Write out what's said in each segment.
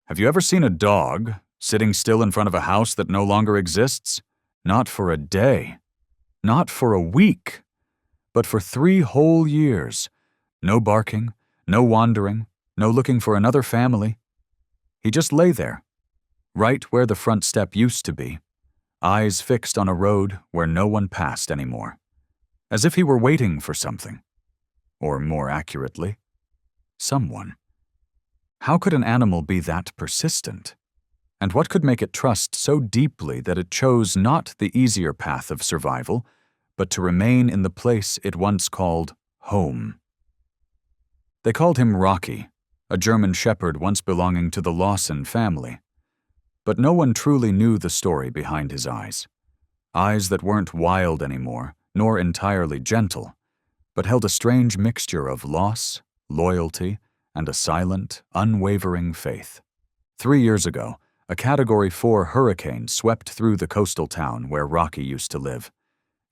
Have you ever seen a dog sitting still in front of a house that no longer exists? Not for a day. Not for a week. But for 3 whole years. No barking, no wandering, no looking for another family. He just lay there, right where the front step used to be, eyes fixed on a road where no one passed anymore, as if he were waiting for something. Or more accurately, someone. How could an animal be that persistent? And what could make it trust so deeply that it chose not the easier path of survival, but to remain in the place it once called home? They called him Rocky, a German shepherd once belonging to the Lawson family. But no one truly knew the story behind his eyes. Eyes that weren't wild anymore, nor entirely gentle, but held a strange mixture of loss, loyalty, and a silent, unwavering faith. 3 years ago, a Category 4 hurricane swept through the coastal town where Rocky used to live.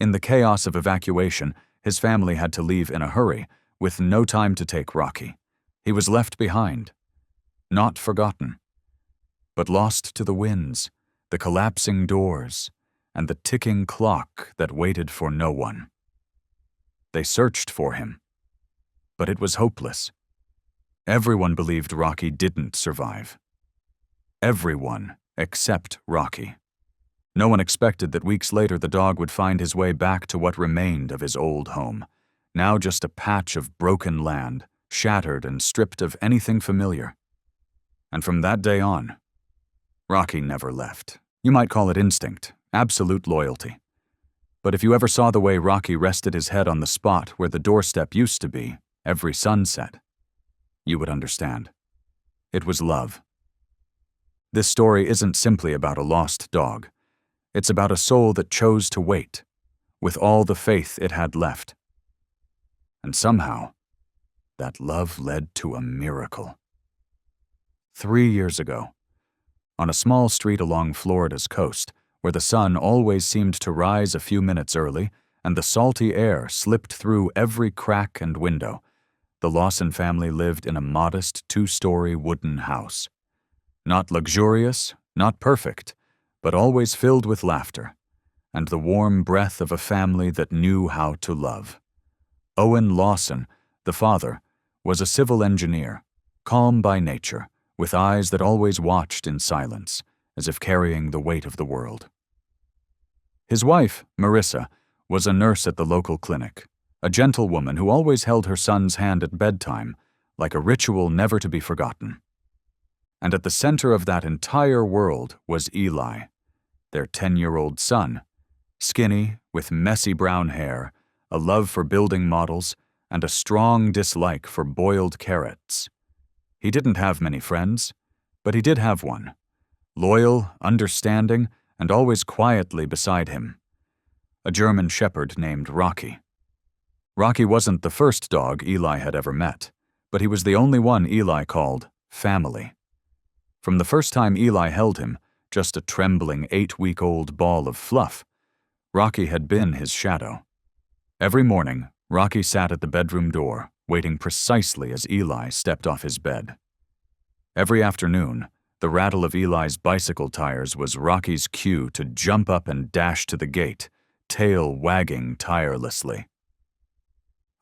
In the chaos of evacuation, his family had to leave in a hurry, with no time to take Rocky. He was left behind, not forgotten, but lost to the winds, the collapsing doors, and the ticking clock that waited for no one. They searched for him, but it was hopeless. Everyone believed Rocky didn't survive. Everyone except Rocky. No one expected that weeks later the dog would find his way back to what remained of his old home, now just a patch of broken land, shattered and stripped of anything familiar. And from that day on, Rocky never left. You might call it instinct, absolute loyalty. But if you ever saw the way Rocky rested his head on the spot where the doorstep used to be, every sunset, you would understand. It was love. This story isn't simply about a lost dog. It's about a soul that chose to wait, with all the faith it had left. And somehow, that love led to a miracle. 3 years ago, on a small street along Florida's coast, where the sun always seemed to rise a few minutes early and the salty air slipped through every crack and window, the Lawson family lived in a modest 2-story wooden house. Not luxurious, not perfect, but always filled with laughter, and the warm breath of a family that knew how to love. Owen Lawson, the father, was a civil engineer, calm by nature, with eyes that always watched in silence, as if carrying the weight of the world. His wife, Marissa, was a nurse at the local clinic, a gentle woman who always held her son's hand at bedtime, like a ritual never to be forgotten. And at the center of that entire world was Eli, their 10-year-old son, skinny, with messy brown hair, a love for building models, and a strong dislike for boiled carrots. He didn't have many friends, but he did have one, loyal, understanding, and always quietly beside him, a German shepherd named Rocky. Rocky wasn't the first dog Eli had ever met, but he was the only one Eli called family. From the first time Eli held him, just a trembling 8-week-old ball of fluff, Rocky had been his shadow. Every morning, Rocky sat at the bedroom door, waiting precisely as Eli stepped off his bed. Every afternoon, the rattle of Eli's bicycle tires was Rocky's cue to jump up and dash to the gate, tail wagging tirelessly.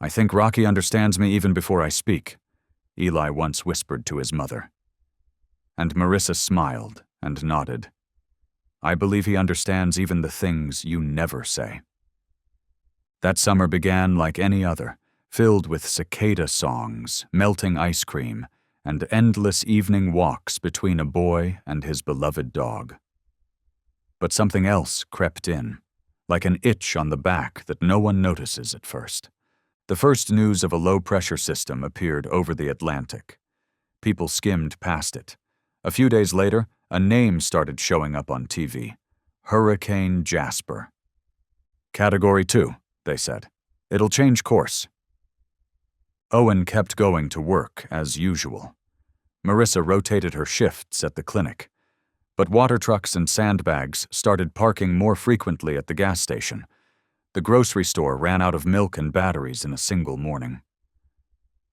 "I think Rocky understands me even before I speak," Eli once whispered to his mother. And Marissa smiled and nodded. "I believe he understands even the things you never say." That summer began like any other, filled with cicada songs, melting ice cream, and endless evening walks between a boy and his beloved dog. But something else crept in, like an itch on the back that no one notices at first. The first news of a low-pressure system appeared over the Atlantic. People skimmed past it. A few days later, a name started showing up on TV: Hurricane Jasper. "Category 2, they said. "It'll change course." Owen kept going to work as usual. Marissa rotated her shifts at the clinic, but water trucks and sandbags started parking more frequently at the gas station. The grocery store ran out of milk and batteries in a single morning.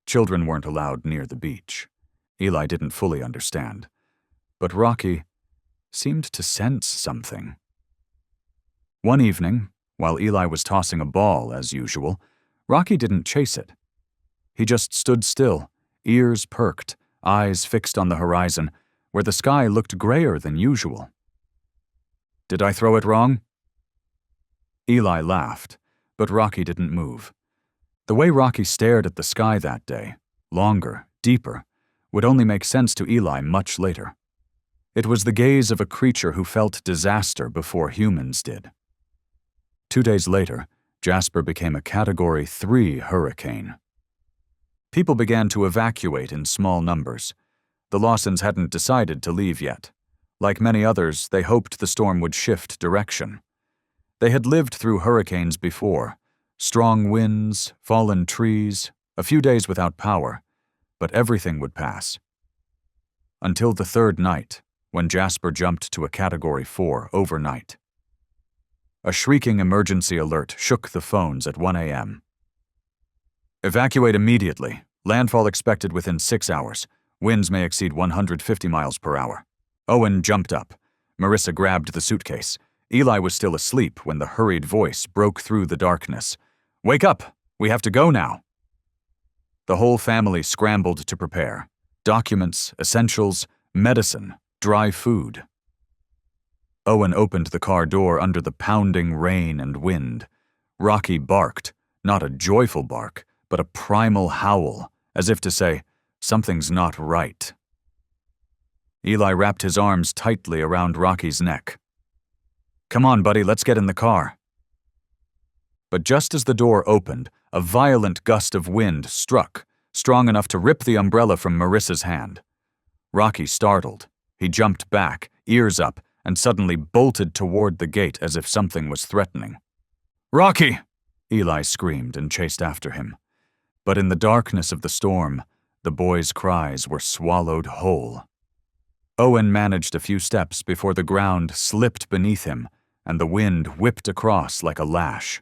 Children weren't allowed near the beach. Eli didn't fully understand. But Rocky seemed to sense something. One evening, while Eli was tossing a ball as usual, Rocky didn't chase it. He just stood still, ears perked, eyes fixed on the horizon, where the sky looked grayer than usual. "Did I throw it wrong?" Eli laughed, but Rocky didn't move. The way Rocky stared at the sky that day, longer, deeper, would only make sense to Eli much later. It was the gaze of a creature who felt disaster before humans did. 2 days later, Jasper became a Category 3 hurricane. People began to evacuate in small numbers. The Lawsons hadn't decided to leave yet. Like many others, they hoped the storm would shift direction. They had lived through hurricanes before, strong winds, fallen trees, a few days without power, but everything would pass. Until the third night, when Jasper jumped to a Category 4 overnight. A shrieking emergency alert shook the phones at 1 a.m. "Evacuate immediately. Landfall expected within 6 hours. Winds may exceed 150 miles per hour." Owen jumped up. Marissa grabbed the suitcase. Eli was still asleep when the hurried voice broke through the darkness. "Wake up! We have to go now!" The whole family scrambled to prepare. Documents, essentials, medicine, dry food. Owen opened the car door under the pounding rain and wind. Rocky barked, not a joyful bark, but a primal howl, as if to say, something's not right. Eli wrapped his arms tightly around Rocky's neck. "Come on, buddy, let's get in the car." But just as the door opened, a violent gust of wind struck, strong enough to rip the umbrella from Marissa's hand. Rocky startled. He jumped back, ears up, and suddenly bolted toward the gate as if something was threatening. "Rocky!" Eli screamed and chased after him. But in the darkness of the storm, the boy's cries were swallowed whole. Owen managed a few steps before the ground slipped beneath him and the wind whipped across like a lash.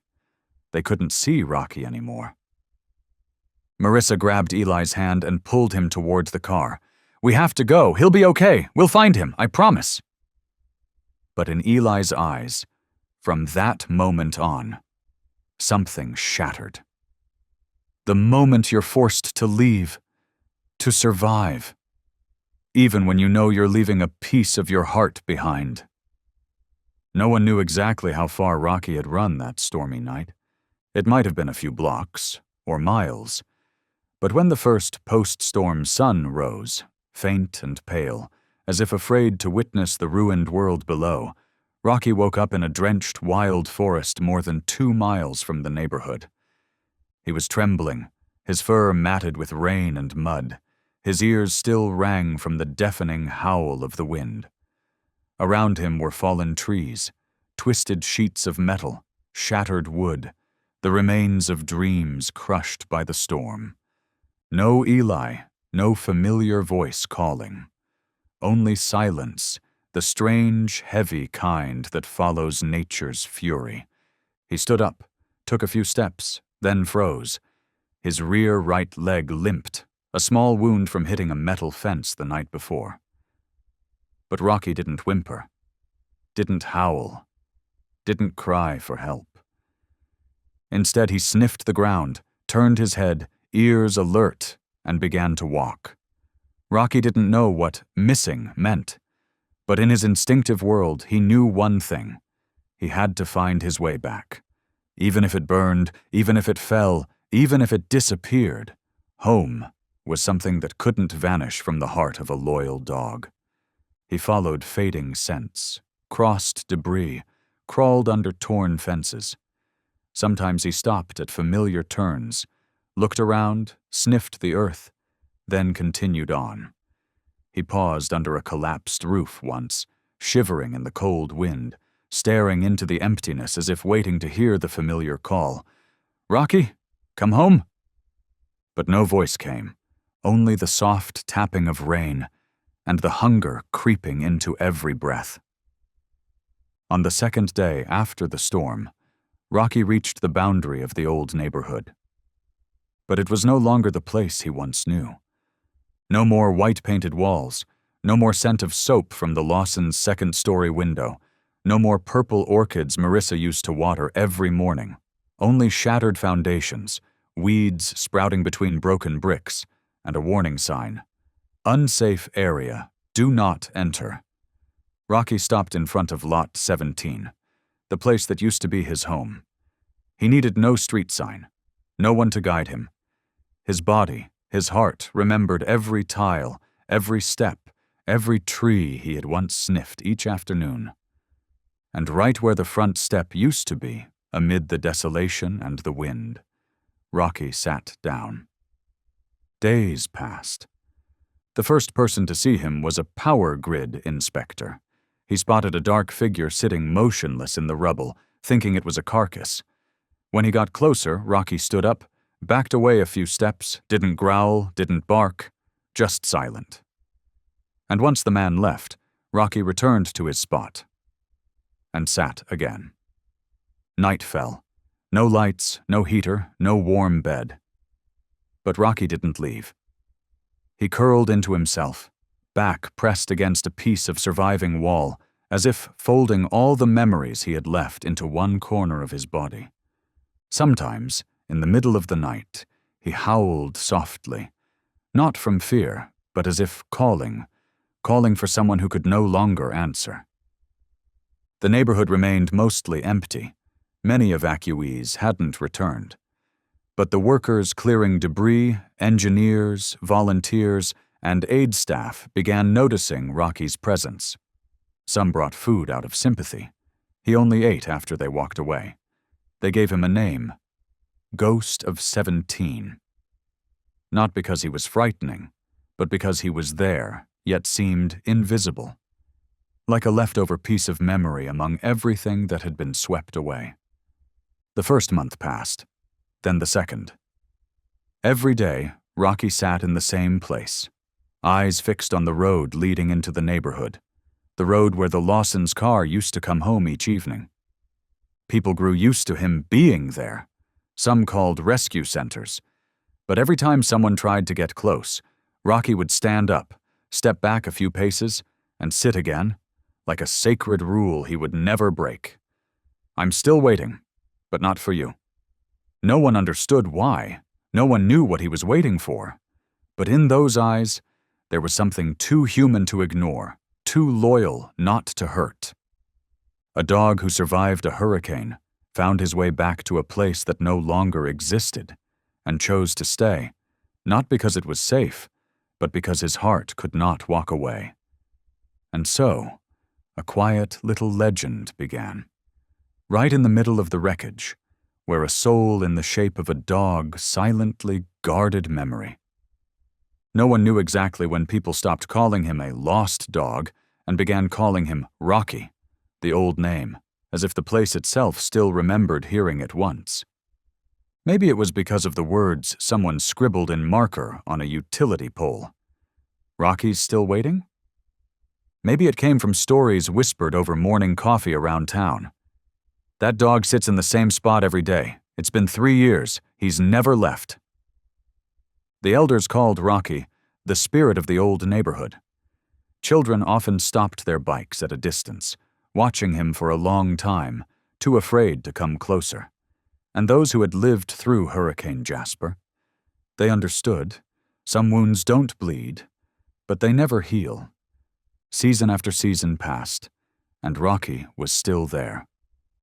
They couldn't see Rocky anymore. Marissa grabbed Eli's hand and pulled him toward the car. "We have to go. He'll be okay. We'll find him, I promise." But in Eli's eyes, from that moment on, something shattered. The moment you're forced to leave, to survive, even when you know you're leaving a piece of your heart behind. No one knew exactly how far Rocky had run that stormy night. It might have been a few blocks, or miles. But when the first post-storm sun rose, faint and pale, as if afraid to witness the ruined world below, Rocky woke up in a drenched wild forest more than 2 miles from the neighborhood. He was trembling, his fur matted with rain and mud. His ears still rang from the deafening howl of the wind. Around him were fallen trees, twisted sheets of metal, shattered wood, the remains of dreams crushed by the storm. No Eli, no familiar voice calling. Only silence, the strange, heavy kind that follows nature's fury. He stood up, took a few steps, then froze. His rear right leg limped, a small wound from hitting a metal fence the night before. But Rocky didn't whimper, didn't howl, didn't cry for help. Instead, he sniffed the ground, turned his head, ears alert, and began to walk. Rocky didn't know what missing meant, but in his instinctive world, he knew one thing. He had to find his way back. Even if it burned, even if it fell, even if it disappeared, home was something that couldn't vanish from the heart of a loyal dog. He followed fading scents, crossed debris, crawled under torn fences. Sometimes he stopped at familiar turns, looked around, sniffed the earth, then continued on. He paused under a collapsed roof once, shivering in the cold wind, staring into the emptiness as if waiting to hear the familiar call. "Rocky, come home?" But no voice came, only the soft tapping of rain and the hunger creeping into every breath. On the second day after the storm, Rocky reached the boundary of the old neighborhood. But it was no longer the place he once knew. No more white-painted walls, No more scent of soap from the Lawsons' second-story window. No more purple orchids Marissa used to water every morning. Only shattered foundations, weeds sprouting between broken bricks, and a warning sign. Unsafe area. Do not enter. Rocky stopped in front of Lot 17, the place that used to be his home. He needed no street sign, no one to guide him. His body, his heart, remembered every tile, every step, every tree he had once sniffed each afternoon. And right where the front step used to be, amid the desolation and the wind, Rocky sat down. Days passed. The first person to see him was a power grid inspector. He spotted a dark figure sitting motionless in the rubble, thinking it was a carcass. When he got closer, Rocky stood up, backed away a few steps, didn't growl, didn't bark, just silent. And once the man left, Rocky returned to his spot and sat again. Night fell. No lights, no heater, no warm bed. But Rocky didn't leave. He curled into himself, back pressed against a piece of surviving wall, as if folding all the memories he had left into one corner of his body. Sometimes, in the middle of the night, he howled softly, not from fear, but as if calling for someone who could no longer answer. The neighborhood remained mostly empty. Many evacuees hadn't returned. But the workers clearing debris, engineers, volunteers, and aid staff began noticing Rocky's presence. Some brought food out of sympathy. He only ate after they walked away. They gave him a name, Ghost of 17. Not because he was frightening, but because he was there, yet seemed invisible, like a leftover piece of memory among everything that had been swept away. The first month passed, then the second. Every day, Rocky sat in the same place, eyes fixed on the road leading into the neighborhood, the road where the Lawsons' car used to come home each evening. People grew used to him being there, some called rescue centers, but every time someone tried to get close, Rocky would stand up, step back a few paces, and sit again, like a sacred rule he would never break. I'm still waiting, but not for you. No one understood why. No one knew what he was waiting for. But in those eyes, there was something too human to ignore, too loyal not to hurt. A dog who survived a hurricane found his way back to a place that no longer existed and chose to stay, not because it was safe, but because his heart could not walk away. And so, a quiet little legend began. Right in the middle of the wreckage, where a soul in the shape of a dog silently guarded memory. No one knew exactly when people stopped calling him a lost dog and began calling him Rocky, the old name, as if the place itself still remembered hearing it once. Maybe it was because of the words someone scribbled in marker on a utility pole. Rocky's still waiting? Maybe it came from stories whispered over morning coffee around town. That dog sits in the same spot every day. It's been 3 years. He's never left. The elders called Rocky the spirit of the old neighborhood. Children often stopped their bikes at a distance, watching him for a long time, too afraid to come closer. And those who had lived through Hurricane Jasper, they understood. Some wounds don't bleed, but they never heal. Season after season passed, and Rocky was still there.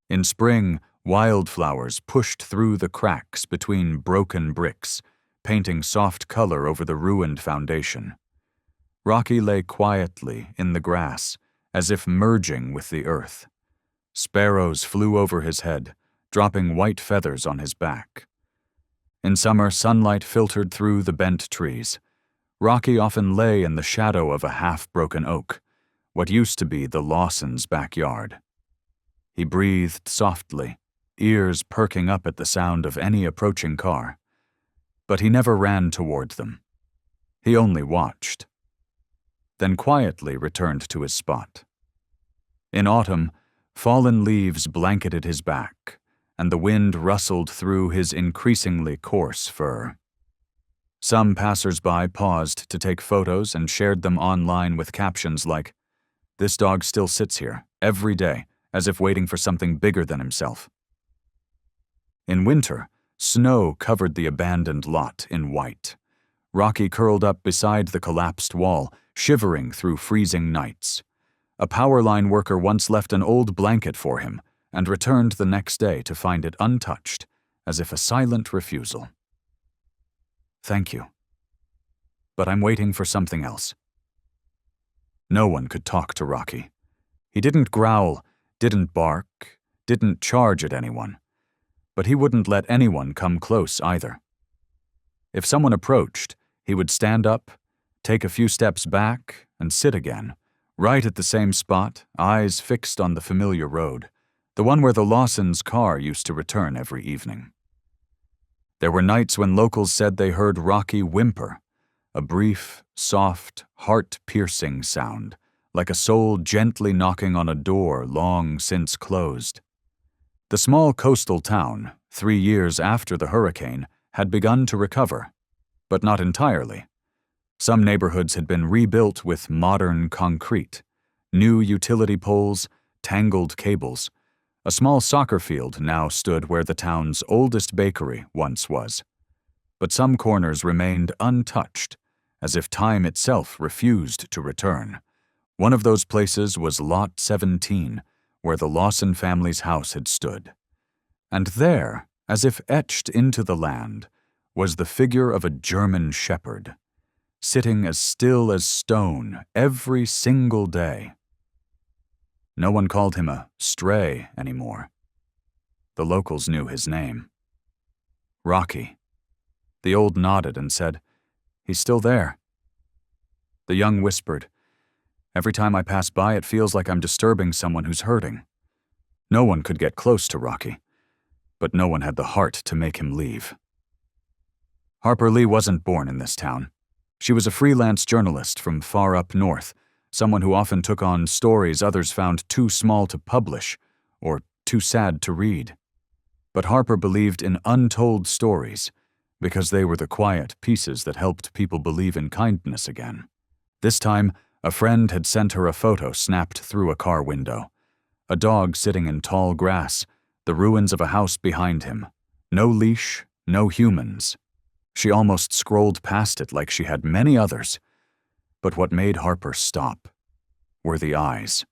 In spring, wildflowers pushed through the cracks between broken bricks, painting soft color over the ruined foundation. Rocky lay quietly in the grass, as if merging with the earth. Sparrows flew over his head, dropping white feathers on his back. In summer, sunlight filtered through the bent trees. Rocky often lay in the shadow of a half-broken oak, what used to be the Lawsons' backyard. He breathed softly, ears perking up at the sound of any approaching car. But he never ran toward them. He only watched. Then quietly returned to his spot. In autumn, fallen leaves blanketed his back, and the wind rustled through his increasingly coarse fur. Some passers-by paused to take photos and shared them online with captions like, "This dog still sits here, every day, as if waiting for something bigger than himself." In winter, snow covered the abandoned lot in white. Rocky curled up beside the collapsed wall, shivering through freezing nights. A power line worker once left an old blanket for him and returned the next day to find it untouched, as if a silent refusal. "Thank you. But I'm waiting for something else." No one could talk to Rocky. He didn't growl, didn't bark, didn't charge at anyone. But he wouldn't let anyone come close either. If someone approached, he would stand up, take a few steps back, and sit again, right at the same spot, eyes fixed on the familiar road, the one where the Lawsons' car used to return every evening. There were nights when locals said they heard Rocky whimper, a brief, soft, heart-piercing sound, like a soul gently knocking on a door long since closed. The small coastal town, 3 years after the hurricane, had begun to recover, but not entirely. Some neighborhoods had been rebuilt with modern concrete, new utility poles, tangled cables. A small soccer field now stood where the town's oldest bakery once was. But some corners remained untouched, as if time itself refused to return. One of those places was Lot 17, where the Lawson family's house had stood. And there, as if etched into the land, was the figure of a German shepherd, sitting as still as stone every single day. No one called him a stray anymore. The locals knew his name. Rocky. The old nodded and said, "He's still there." The young whispered, "Every time I pass by, it feels like I'm disturbing someone who's hurting." No one could get close to Rocky, but no one had the heart to make him leave. Harper Lee wasn't born in this town. She was a freelance journalist from far up north, someone who often took on stories others found too small to publish or too sad to read. But Harper believed in untold stories because they were the quiet pieces that helped people believe in kindness again. This time, a friend had sent her a photo snapped through a car window. A dog sitting in tall grass, the ruins of a house behind him. No leash, no humans. She almost scrolled past it like she had many others. But what made Harper stop were the eyes.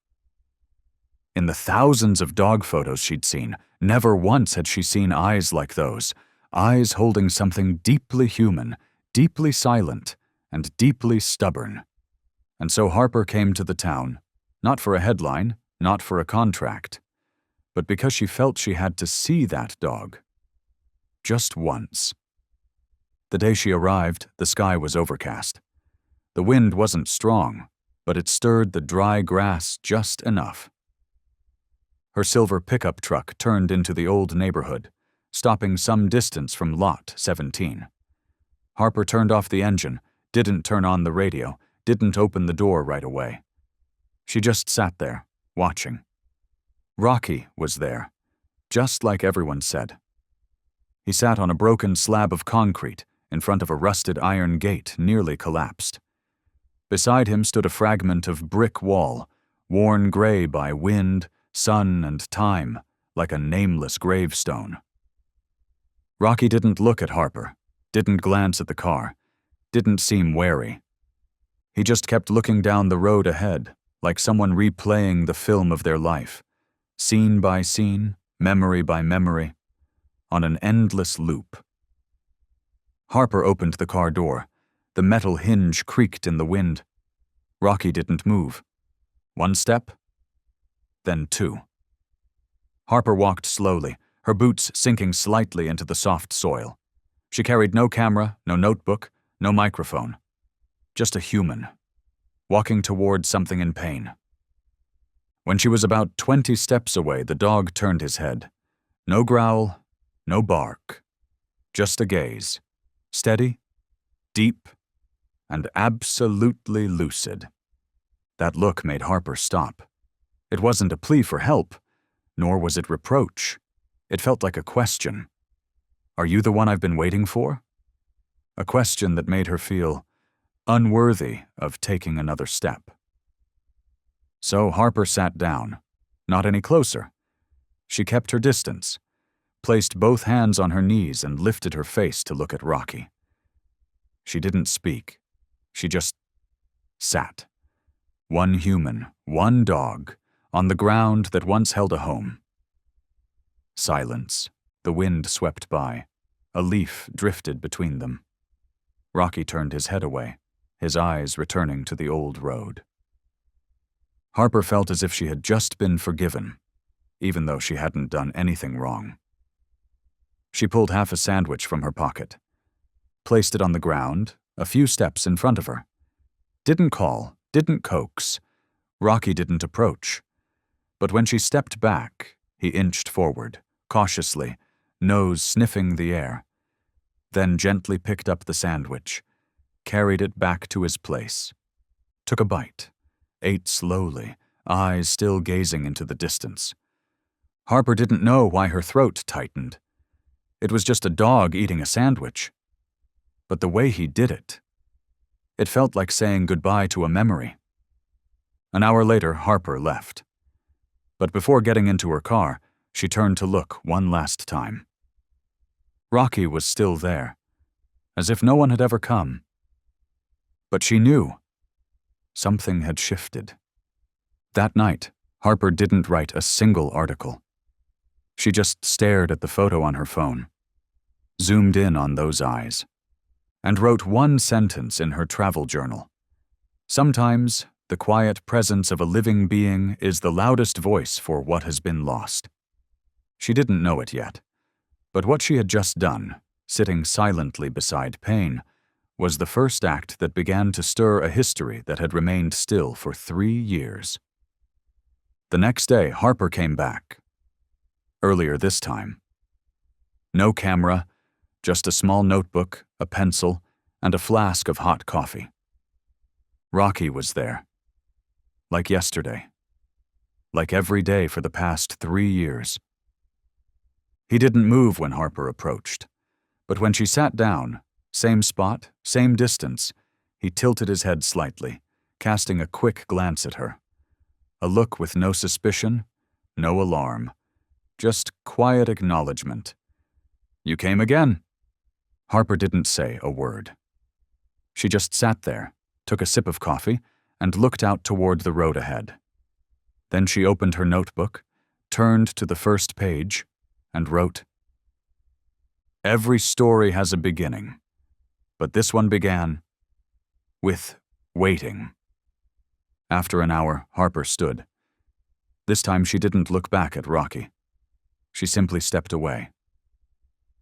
In the thousands of dog photos she'd seen, never once had she seen eyes like those, eyes holding something deeply human, deeply silent, and deeply stubborn. And so Harper came to the town, not for a headline, not for a contract, but because she felt she had to see that dog. Just once. The day she arrived, the sky was overcast. The wind wasn't strong, but it stirred the dry grass just enough. Her silver pickup truck turned into the old neighborhood, stopping some distance from Lot 17. Harper turned off the engine, didn't turn on the radio, didn't open the door right away. She just sat there, watching. Rocky was there, just like everyone said. He sat on a broken slab of concrete in front of a rusted iron gate nearly collapsed. Beside him stood a fragment of brick wall, worn gray by wind, sun, and time, like a nameless gravestone. Rocky didn't look at Harper, didn't glance at the car, didn't seem wary. He just kept looking down the road ahead, like someone replaying the film of their life, scene by scene, memory by memory, on an endless loop. Harper opened the car door. The metal hinge creaked in the wind. Rocky didn't move. 1 step, then 2. Harper walked slowly, her boots sinking slightly into the soft soil. She carried no camera, no notebook, no microphone. Just a human, walking toward something in pain. When she was about 20 steps away, the dog turned his head. No growl, no bark, just a gaze. Steady, deep, and absolutely lucid. That look made Harper stop. It wasn't a plea for help, nor was it reproach. It felt like a question. "Are you the one I've been waiting for?" a question that made her feel unworthy of taking another step. So Harper sat down, not any closer. She kept her distance, placed both hands on her knees and lifted her face to look at Rocky. She didn't speak. She just sat. One human, one dog, on the ground that once held a home. Silence. The wind swept by. A leaf drifted between them. Rocky turned his head away, his eyes returning to the old road. Harper felt as if she had just been forgiven, even though she hadn't done anything wrong. She pulled half a sandwich from her pocket, placed it on the ground, a few steps in front of her. Didn't call, didn't coax. Rocky didn't approach. But when she stepped back, he inched forward, cautiously, nose sniffing the air, then gently picked up the sandwich, carried it back to his place, took a bite, ate slowly, eyes still gazing into the distance. Harper didn't know why her throat tightened. It was just a dog eating a sandwich. But the way he did it, it felt like saying goodbye to a memory. An hour later, Harper left. But before getting into her car, she turned to look one last time. Rocky was still there, as if no one had ever come. But she knew. Something had shifted. That night, Harper didn't write a single article. She just stared at the photo on her phone, zoomed in on those eyes, and wrote one sentence in her travel journal. Sometimes, the quiet presence of a living being is the loudest voice for what has been lost. She didn't know it yet, but what she had just done, sitting silently beside pain, was the first act that began to stir a history that had remained still for 3 years. The next day, Harper came back. Earlier this time. No camera, just a small notebook, a pencil, and a flask of hot coffee. Rocky was there. Like yesterday. Like every day for the past 3 years. He didn't move when Harper approached, but when she sat down, same spot, same distance, he tilted his head slightly, casting a quick glance at her. A look with no suspicion, no alarm, just quiet acknowledgement. "You came again." Harper didn't say a word. She just sat there, took a sip of coffee, and looked out toward the road ahead. Then she opened her notebook, turned to the first page, and wrote, "Every story has a beginning, but this one began with waiting." After an hour, Harper stood. This time she didn't look back at Rocky. She simply stepped away,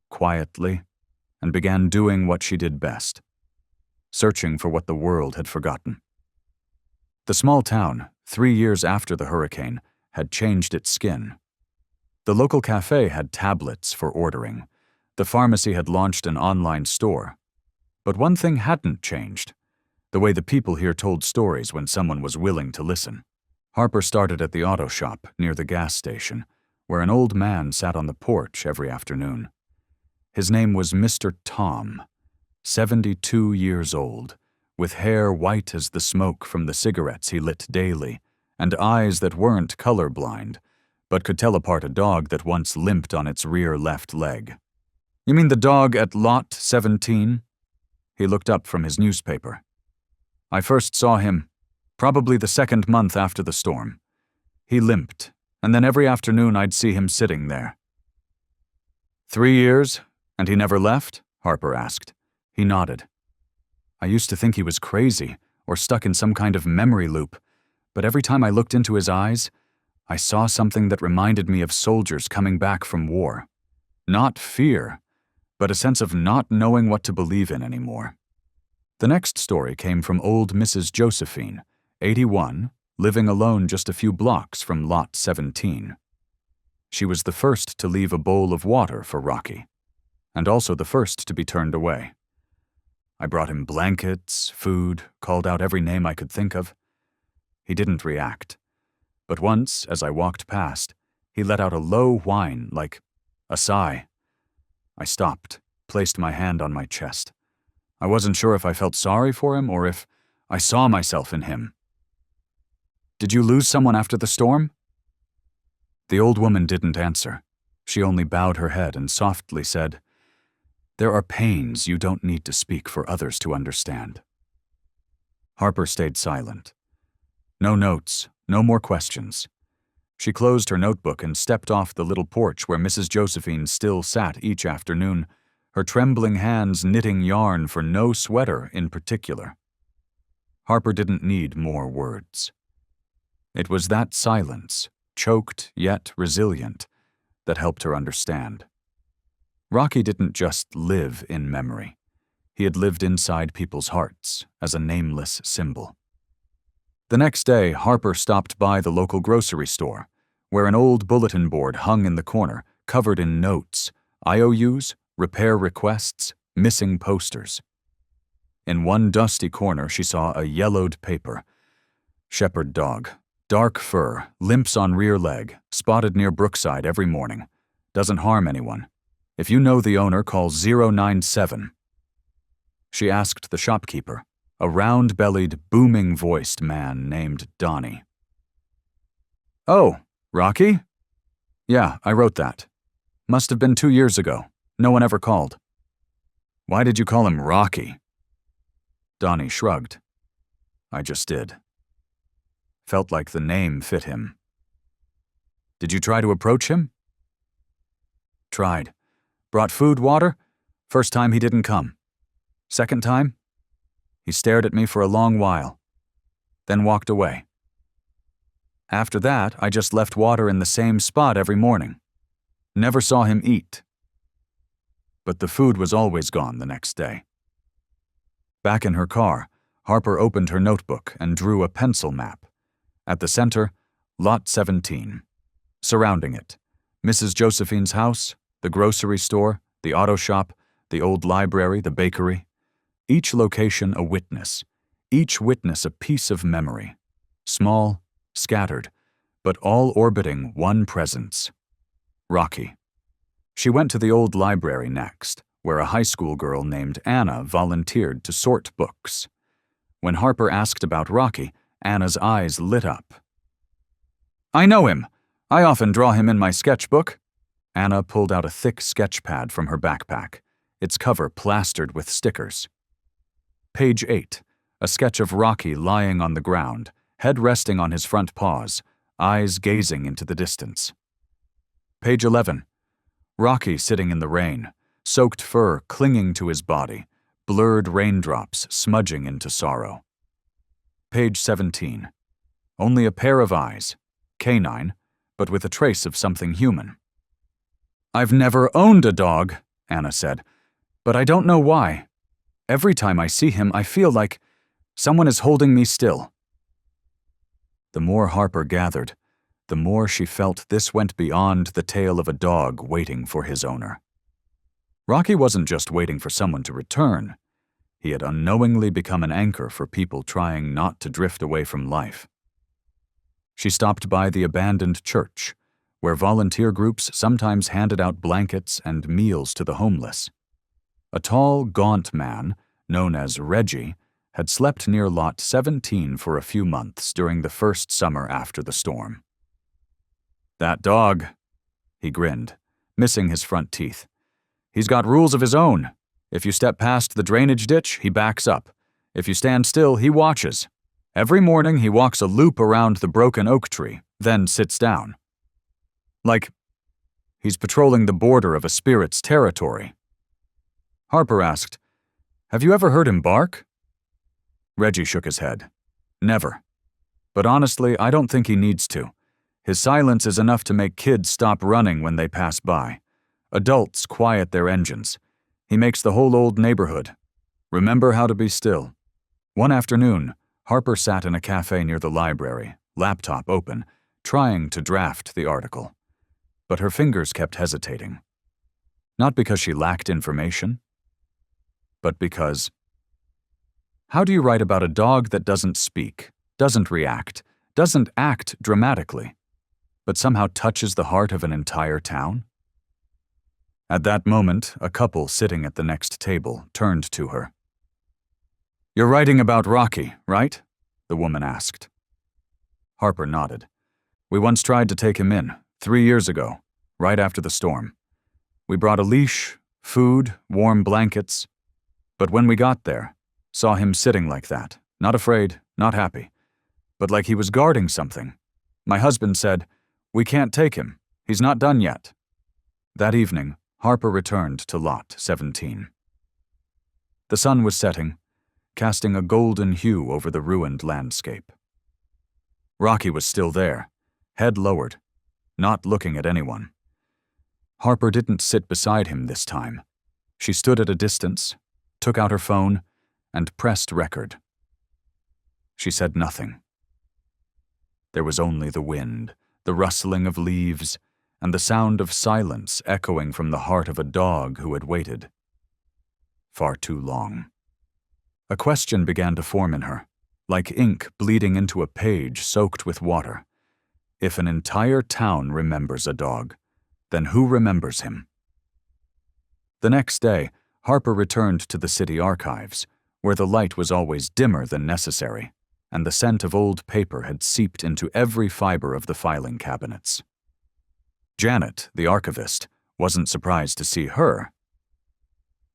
quietly, and began doing what she did best, searching for what the world had forgotten. The small town, 3 years after the hurricane, had changed its skin. The local cafe had tablets for ordering. The pharmacy had launched an online store. But one thing hadn't changed: the way the people here told stories when someone was willing to listen. Harper started at the auto shop near the gas station, where an old man sat on the porch every afternoon. His name was Mr. Tom, 72 years old, with hair white as the smoke from the cigarettes he lit daily, and eyes that weren't colorblind, but could tell apart a dog that once limped on its rear left leg. "You mean the dog at lot 17? He looked up from his newspaper. "I first saw him, probably the 2nd month after the storm. He limped, and then every afternoon I'd see him sitting there." 3 years, and he never left?" Harper asked. He nodded. "I used to think he was crazy, or stuck in some kind of memory loop, but every time I looked into his eyes, I saw something that reminded me of soldiers coming back from war. Not fear, but a sense of not knowing what to believe in anymore." The next story came from old Mrs. Josephine, 81, living alone just a few blocks from lot 17. She was the first to leave a bowl of water for Rocky, and also the first to be turned away. I brought him blankets, food, called out every name I could think of. He didn't react. But once, as I walked past, he let out a low whine, like a sigh. I stopped, placed my hand on my chest. I wasn't sure if I felt sorry for him or if I saw myself in him. Did you lose someone after the storm? The old woman didn't answer. She only bowed her head and softly said, "There are pains you don't need to speak for others to understand." Harper stayed silent. No notes, no more questions. She closed her notebook and stepped off the little porch where Mrs. Josephine still sat each afternoon, her trembling hands knitting yarn for no sweater in particular. Harper didn't need more words. It was that silence, choked yet resilient, that helped her understand. Rocky didn't just live in memory. He had lived inside people's hearts as a nameless symbol. The next day, Harper stopped by the local grocery store, where an old bulletin board hung in the corner, covered in notes, IOUs, repair requests, missing posters. In one dusty corner, she saw a yellowed paper. Shepherd dog, dark fur, limps on rear leg, spotted near Brookside every morning. Doesn't harm anyone. If you know the owner, call 097. She asked the shopkeeper, a round-bellied, booming-voiced man named Donnie. "Oh, Rocky? Yeah, I wrote that. Must have been 2 years ago. No one ever called." "Why did you call him Rocky?" Donnie shrugged. "I just did. Felt like the name fit him." "Did you try to approach him?" "Tried. Brought food, water. First time he didn't come. Second time, he stared at me for a long while, then walked away. After that, I just left water in the same spot every morning. Never saw him eat." But the food was always gone the next day. Back in her car, Harper opened her notebook and drew a pencil map. At the center, Lot 17. Surrounding it, Mrs. Josephine's house, the grocery store, the auto shop, the old library, the bakery. Each location a witness, each witness a piece of memory. Small, scattered, but all orbiting one presence. Rocky. She went to the old library next, where a high school girl named Anna volunteered to sort books. When Harper asked about Rocky, Anna's eyes lit up. "I know him. I often draw him in my sketchbook." Anna pulled out a thick sketch pad from her backpack, its cover plastered with stickers. Page 8, a sketch of Rocky lying on the ground, head resting on his front paws, eyes gazing into the distance. Page 11, Rocky sitting in the rain, soaked fur clinging to his body, blurred raindrops smudging into sorrow. Page 17, only a pair of eyes, canine, but with a trace of something human. "I've never owned a dog," Anna said, "but I don't know why. Every time I see him, I feel like someone is holding me still." The more Harper gathered, the more she felt this went beyond the tale of a dog waiting for his owner. Rocky wasn't just waiting for someone to return. He had unknowingly become an anchor for people trying not to drift away from life. She stopped by the abandoned church, where volunteer groups sometimes handed out blankets and meals to the homeless. A tall, gaunt man, known as Reggie, had slept near Lot 17 for a few months during the first summer after the storm. "That dog," he grinned, missing his front teeth. "He's got rules of his own. If you step past the drainage ditch, he backs up. If you stand still, he watches. Every morning he walks a loop around the broken oak tree, then sits down. Like he's patrolling the border of a spirit's territory." Harper asked, "Have you ever heard him bark?" Reggie shook his head. "Never. But honestly, I don't think he needs to. His silence is enough to make kids stop running when they pass by. Adults quiet their engines. He makes the whole old neighborhood remember how to be still." One afternoon, Harper sat in a cafe near the library, laptop open, trying to draft the article. But her fingers kept hesitating. Not because she lacked information, but because... How do you write about a dog that doesn't speak, doesn't react, doesn't act dramatically, but somehow touches the heart of an entire town? At that moment, a couple sitting at the next table turned to her. "You're writing about Rocky, right?" the woman asked. Harper nodded. "We once tried to take him in, 3 years ago, right after the storm. We brought a leash, food, warm blankets. But when we got there, saw him sitting like that, not afraid, not happy, but like he was guarding something. My husband said, 'We can't take him. He's not done yet.'" That evening, Harper returned to Lot 17. The sun was setting, casting a golden hue over the ruined landscape. Rocky was still there, head lowered, not looking at anyone. Harper didn't sit beside him this time. She stood at a distance, took out her phone, and pressed record. She said nothing. There was only the wind, the rustling of leaves, and the sound of silence echoing from the heart of a dog who had waited far too long. A question began to form in her, like ink bleeding into a page soaked with water. If an entire town remembers a dog, then who remembers him? The next day, Harper returned to the city archives, where the light was always dimmer than necessary, and the scent of old paper had seeped into every fiber of the filing cabinets. Janet, the archivist, wasn't surprised to see her.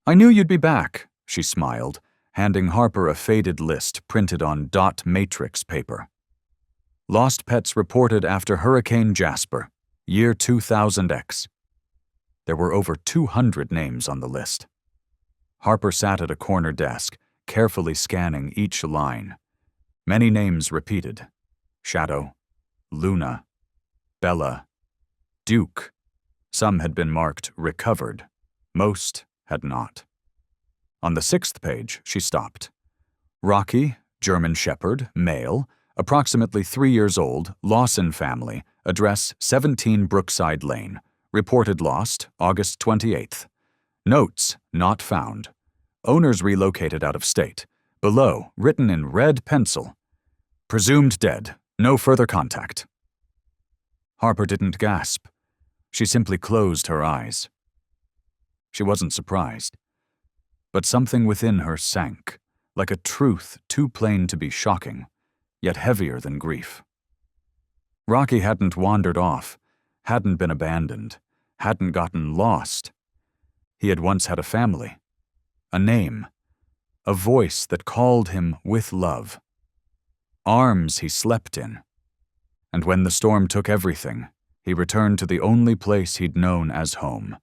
"I knew you'd be back," she smiled, handing Harper a faded list printed on dot matrix paper. Lost pets reported after Hurricane Jasper, year 2000X. There were over 200 names on the list. Harper sat at a corner desk, carefully scanning each line. Many names repeated: Shadow, Luna, Bella, Duke. Some had been marked recovered. Most had not. On the 6th page, she stopped. Rocky, German Shepherd, male, approximately 3 years old, Lawson family, address 17 Brookside Lane, reported lost August 28th. Notes not found. Owners relocated out of state. Below, written in red pencil, presumed dead, no further contact. Harper didn't gasp. She simply closed her eyes. She wasn't surprised. But something within her sank, like a truth too plain to be shocking, yet heavier than grief. Rocky hadn't wandered off, hadn't been abandoned, hadn't gotten lost. He had once had a family, a name, a voice that called him with love, arms he slept in. And when the storm took everything, he returned to the only place he'd known as home,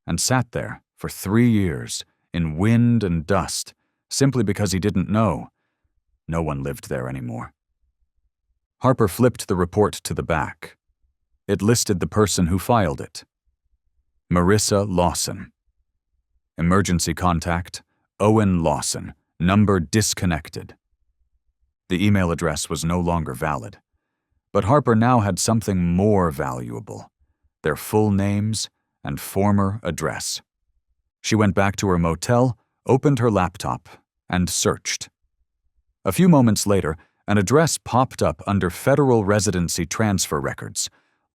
and sat there for 3 years in wind and dust simply because he didn't know. No one lived there anymore. Harper flipped the report to the back. It listed the person who filed it. Marissa Lawson. Emergency contact, Owen Lawson, number disconnected. The email address was no longer valid. But Harper now had something more valuable: their full names and former address. She went back to her motel, opened her laptop, and searched. A few moments later, an address popped up under federal residency transfer records.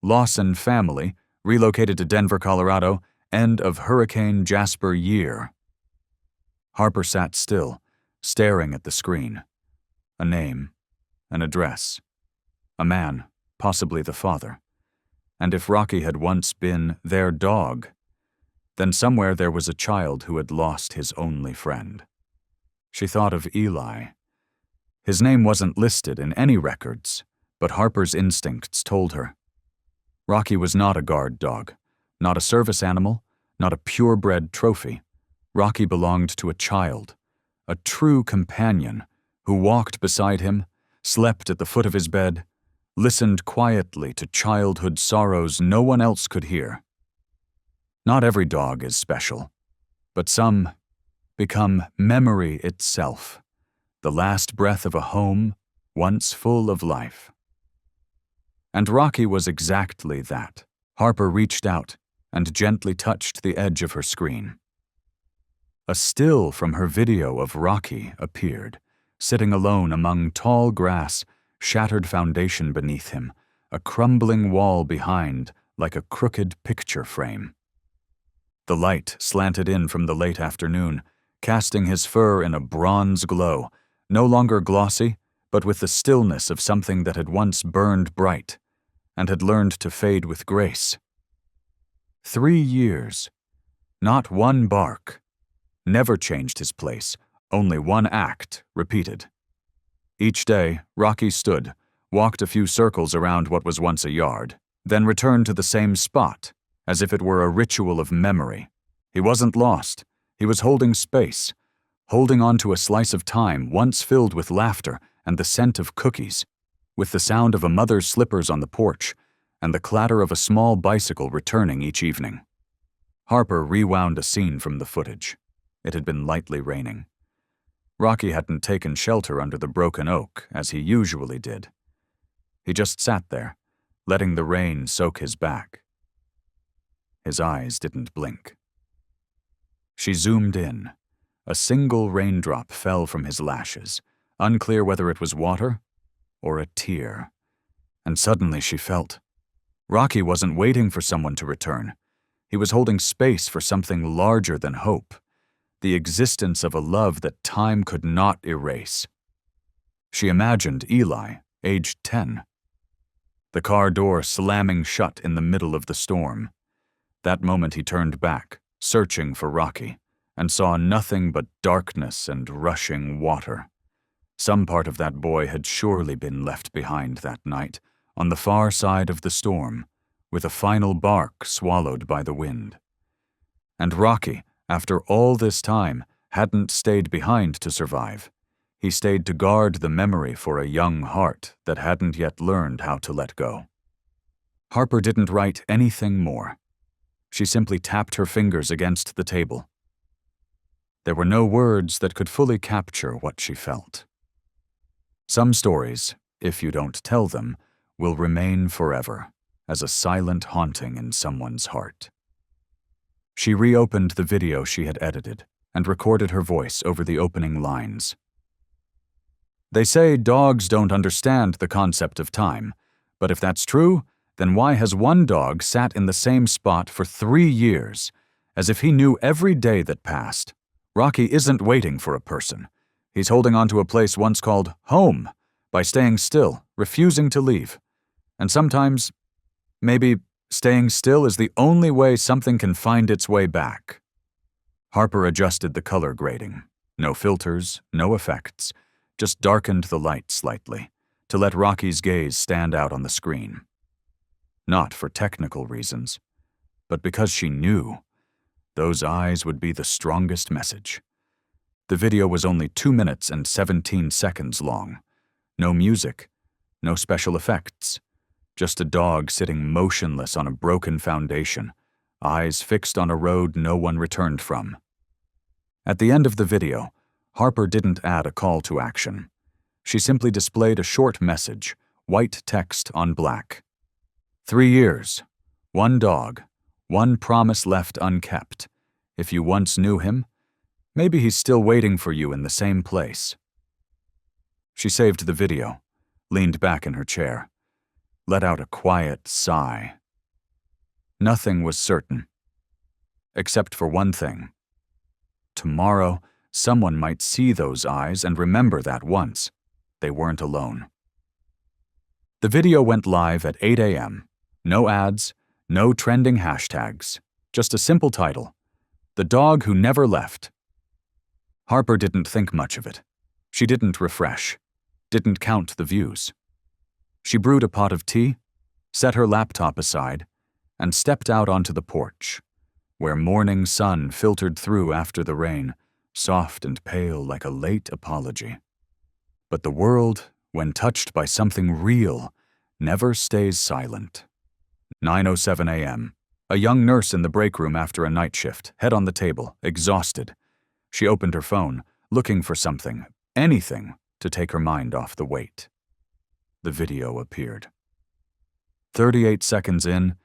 Lawson family, relocated to Denver, Colorado, end of Hurricane Jasper year. Harper sat still, staring at the screen. A name, an address. A man, possibly the father. And if Rocky had once been their dog, then somewhere there was a child who had lost his only friend. She thought of Eli. His name wasn't listed in any records, but Harper's instincts told her. Rocky was not a guard dog, not a service animal, not a purebred trophy. Rocky belonged to a child, a true companion who walked beside him, slept at the foot of his bed, listened quietly to childhood sorrows no one else could hear. Not every dog is special, but some become memory itself, the last breath of a home once full of life. And Rocky was exactly that. Harper reached out and gently touched the edge of her screen. A still from her video of Rocky appeared, sitting alone among tall grass, shattered foundation beneath him, a crumbling wall behind like a crooked picture frame. The light slanted in from the late afternoon, casting his fur in a bronze glow, no longer glossy, but with the stillness of something that had once burned bright and had learned to fade with grace. 3 years. Not one bark. Never changed his place, only one act repeated. Each day, Rocky stood, walked a few circles around what was once a yard, then returned to the same spot, as if it were a ritual of memory. He wasn't lost. He was holding space, holding on to a slice of time once filled with laughter and the scent of cookies, with the sound of a mother's slippers on the porch and the clatter of a small bicycle returning each evening. Harper rewound a scene from the footage. It had been lightly raining. Rocky hadn't taken shelter under the broken oak, as he usually did. He just sat there, letting the rain soak his back. His eyes didn't blink. She zoomed in. A single raindrop fell from his lashes, unclear whether it was water or a tear. And suddenly she felt. Rocky wasn't waiting for someone to return. He was holding space for something larger than hope, the existence of a love that time could not erase. She imagined Eli, aged 10. The car door slamming shut in the middle of the storm. That moment he turned back, searching for Rocky, and saw nothing but darkness and rushing water. Some part of that boy had surely been left behind that night, on the far side of the storm, with a final bark swallowed by the wind. And Rocky, after all this time, hadn't stayed behind to survive. He stayed to guard the memory for a young heart that hadn't yet learned how to let go. Harper didn't write anything more. She simply tapped her fingers against the table. There were no words that could fully capture what she felt. Some stories, if you don't tell them, will remain forever, as a silent haunting in someone's heart. She reopened the video she had edited and recorded her voice over the opening lines. They say dogs don't understand the concept of time, but if that's true, then why has one dog sat in the same spot for 3 years, as if he knew every day that passed? Rocky isn't waiting for a person. He's holding on to a place once called home by staying still, refusing to leave. And sometimes, maybe staying still is the only way something can find its way back. Harper adjusted the color grading. No filters, no effects, just darkened the light slightly to let Rocky's gaze stand out on the screen. Not for technical reasons, but because she knew those eyes would be the strongest message. The video was only 2 minutes and 17 seconds long. No music, no special effects. Just a dog sitting motionless on a broken foundation, eyes fixed on a road no one returned from. At the end of the video, Harper didn't add a call to action. She simply displayed a short message, white text on black. 3 years, 1 dog, 1 promise left unkept. If you once knew him, maybe he's still waiting for you in the same place. She saved the video, leaned back in her chair, let out a quiet sigh. Nothing was certain, except for one thing. Tomorrow, someone might see those eyes and remember that once they weren't alone. The video went live at 8 a.m. No ads, no trending hashtags, just a simple title, "The Dog Who Never Left." Harper didn't think much of it. She didn't refresh, didn't count the views. She brewed a pot of tea, set her laptop aside, and stepped out onto the porch, where morning sun filtered through after the rain, soft and pale like a late apology. But the world, when touched by something real, never stays silent. 9:07 a.m. A young nurse in the break room after a night shift, head on the table, exhausted. She opened her phone, looking for something, anything, to take her mind off the weight. The video appeared. 38 seconds in,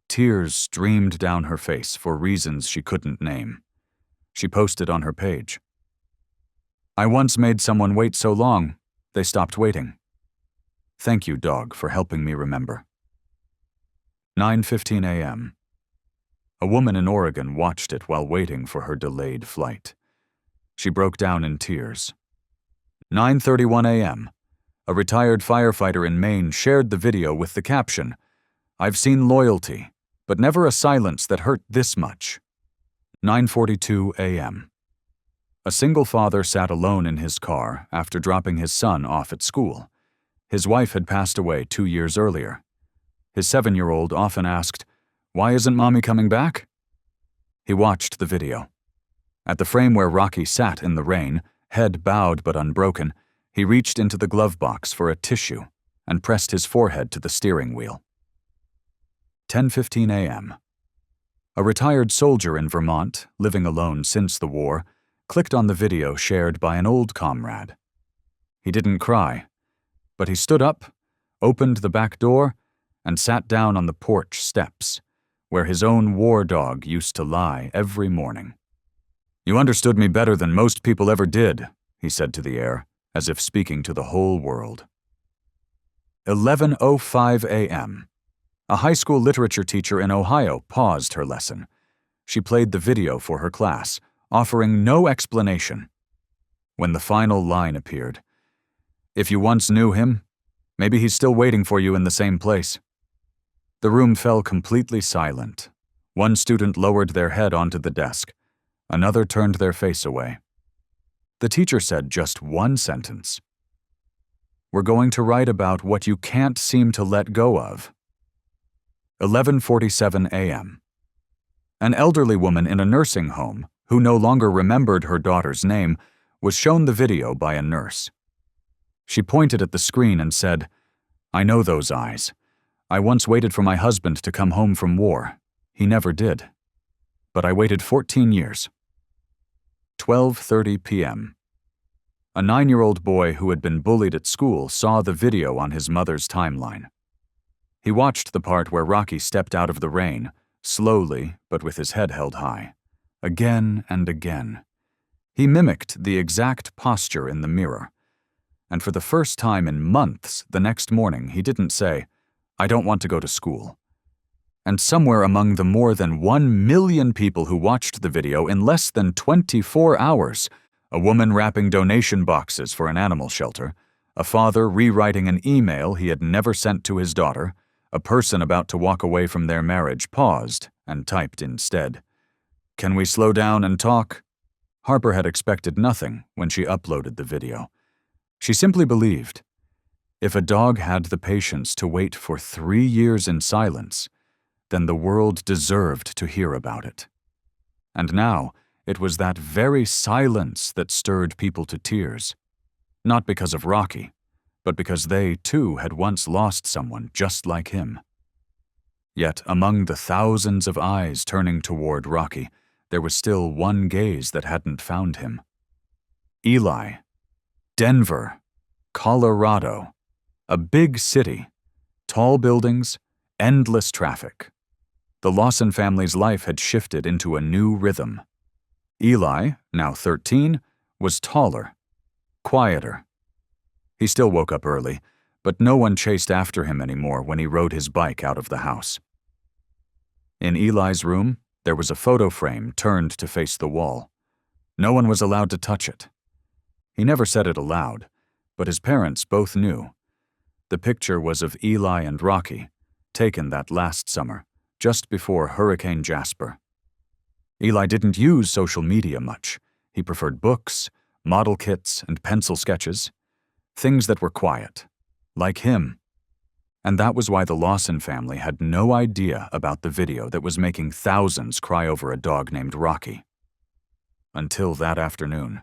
tears streamed down her face for reasons she couldn't name. She posted on her page, "I once made someone wait so long, they stopped waiting. Thank you, dog, for helping me remember." 9:15 a.m. A woman in Oregon watched it while waiting for her delayed flight. She broke down in tears. 9:31 a.m. A retired firefighter in Maine shared the video with the caption, "I've seen loyalty, but never a silence that hurt this much." 9:42 a.m. A single father sat alone in his car after dropping his son off at school. His wife had passed away 2 years earlier. His 7-year-old often asked, "Why isn't Mommy coming back?" He watched the video. At the frame where Rocky sat in the rain, head bowed but unbroken, he reached into the glove box for a tissue and pressed his forehead to the steering wheel. 10:15 a.m. A retired soldier in Vermont, living alone since the war, clicked on the video shared by an old comrade. He didn't cry, but he stood up, opened the back door, and sat down on the porch steps, where his own war dog used to lie every morning. "You understood me better than most people ever did," he said to the air, as if speaking to the whole world. 11:05 a.m. A high school literature teacher in Ohio paused her lesson. She played the video for her class, offering no explanation. When the final line appeared, "If you once knew him, maybe he's still waiting for you in the same place." The room fell completely silent. One student lowered their head onto the desk. Another turned their face away. The teacher said just one sentence. "We're going to write about what you can't seem to let go of." 11:47 a.m. An elderly woman in a nursing home, who no longer remembered her daughter's name, was shown the video by a nurse. She pointed at the screen and said, "I know those eyes. I once waited for my husband to come home from war. He never did. But I waited 14 years. 12:30 p.m. A 9-year-old boy who had been bullied at school saw the video on his mother's timeline. He watched the part where Rocky stepped out of the rain, slowly but with his head held high, again and again. He mimicked the exact posture in the mirror. And for the first time in months, the next morning, he didn't say, "I don't want to go to school." And somewhere among the more than 1 million people who watched the video in less than 24 hours, a woman wrapping donation boxes for an animal shelter, a father rewriting an email he had never sent to his daughter, a person about to walk away from their marriage paused and typed instead, "Can we slow down and talk?" Harper had expected nothing when she uploaded the video. She simply believed, if a dog had the patience to wait for 3 years in silence, then the world deserved to hear about it. And now, it was that very silence that stirred people to tears. Not because of Rocky, but because they, too, had once lost someone just like him. Yet, among the thousands of eyes turning toward Rocky, there was still one gaze that hadn't found him. Eli. Denver. Colorado. A big city. Tall buildings, endless traffic. The Lawson family's life had shifted into a new rhythm. Eli, now 13, was taller, quieter. He still woke up early, but no one chased after him anymore when he rode his bike out of the house. In Eli's room, there was a photo frame turned to face the wall. No one was allowed to touch it. He never said it aloud, but his parents both knew. The picture was of Eli and Rocky, taken that last summer, just before Hurricane Jasper. Eli didn't use social media much. He preferred books, model kits, and pencil sketches. Things that were quiet, like him. And that was why the Lawson family had no idea about the video that was making thousands cry over a dog named Rocky. Until that afternoon.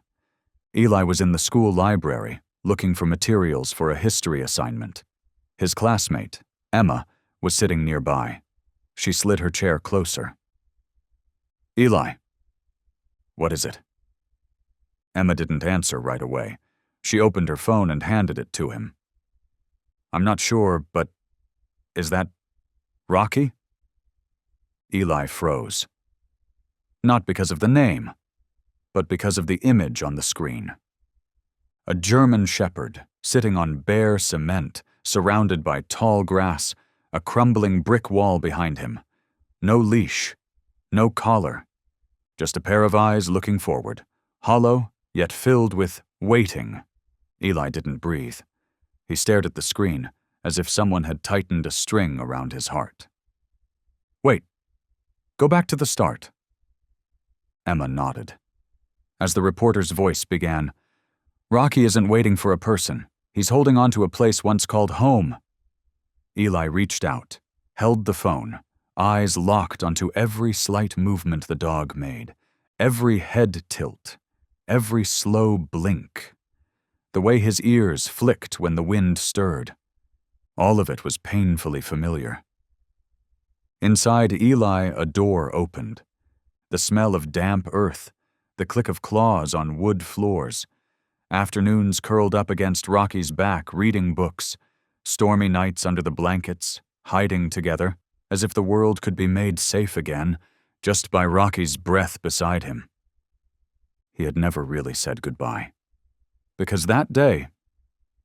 Eli was in the school library, looking for materials for a history assignment. His classmate, Emma, was sitting nearby. She slid her chair closer. "Eli." "What is it?" Emma didn't answer right away. She opened her phone and handed it to him. "I'm not sure, but is that Rocky?" Eli froze. Not because of the name, but because of the image on the screen. A German shepherd sitting on bare cement, surrounded by tall grass, a crumbling brick wall behind him. No leash, no collar, just a pair of eyes looking forward, hollow yet filled with waiting. Eli didn't breathe. He stared at the screen, as if someone had tightened a string around his heart. Wait, go back to the start. Emma nodded. As the reporter's voice began, Rocky isn't waiting for a person. He's holding on to a place once called home. Eli reached out, held the phone, eyes locked onto every slight movement the dog made, every head tilt, every slow blink, the way his ears flicked when the wind stirred. All of it was painfully familiar. Inside Eli, a door opened. The smell of damp earth, the click of claws on wood floors, afternoons curled up against Rocky's back reading books, stormy nights under the blankets, hiding together, as if the world could be made safe again just by Rocky's breath beside him. He had never really said goodbye. Because that day,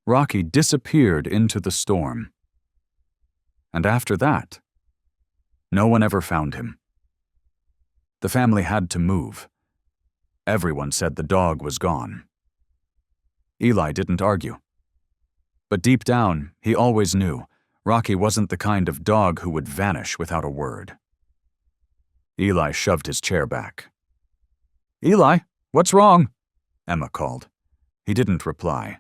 Rocky disappeared into the storm. And after that, no one ever found him. The family had to move. Everyone said the dog was gone. Eli didn't argue. But deep down, he always knew Rocky wasn't the kind of dog who would vanish without a word. Eli shoved his chair back. "Eli, what's wrong?" Emma called. He didn't reply.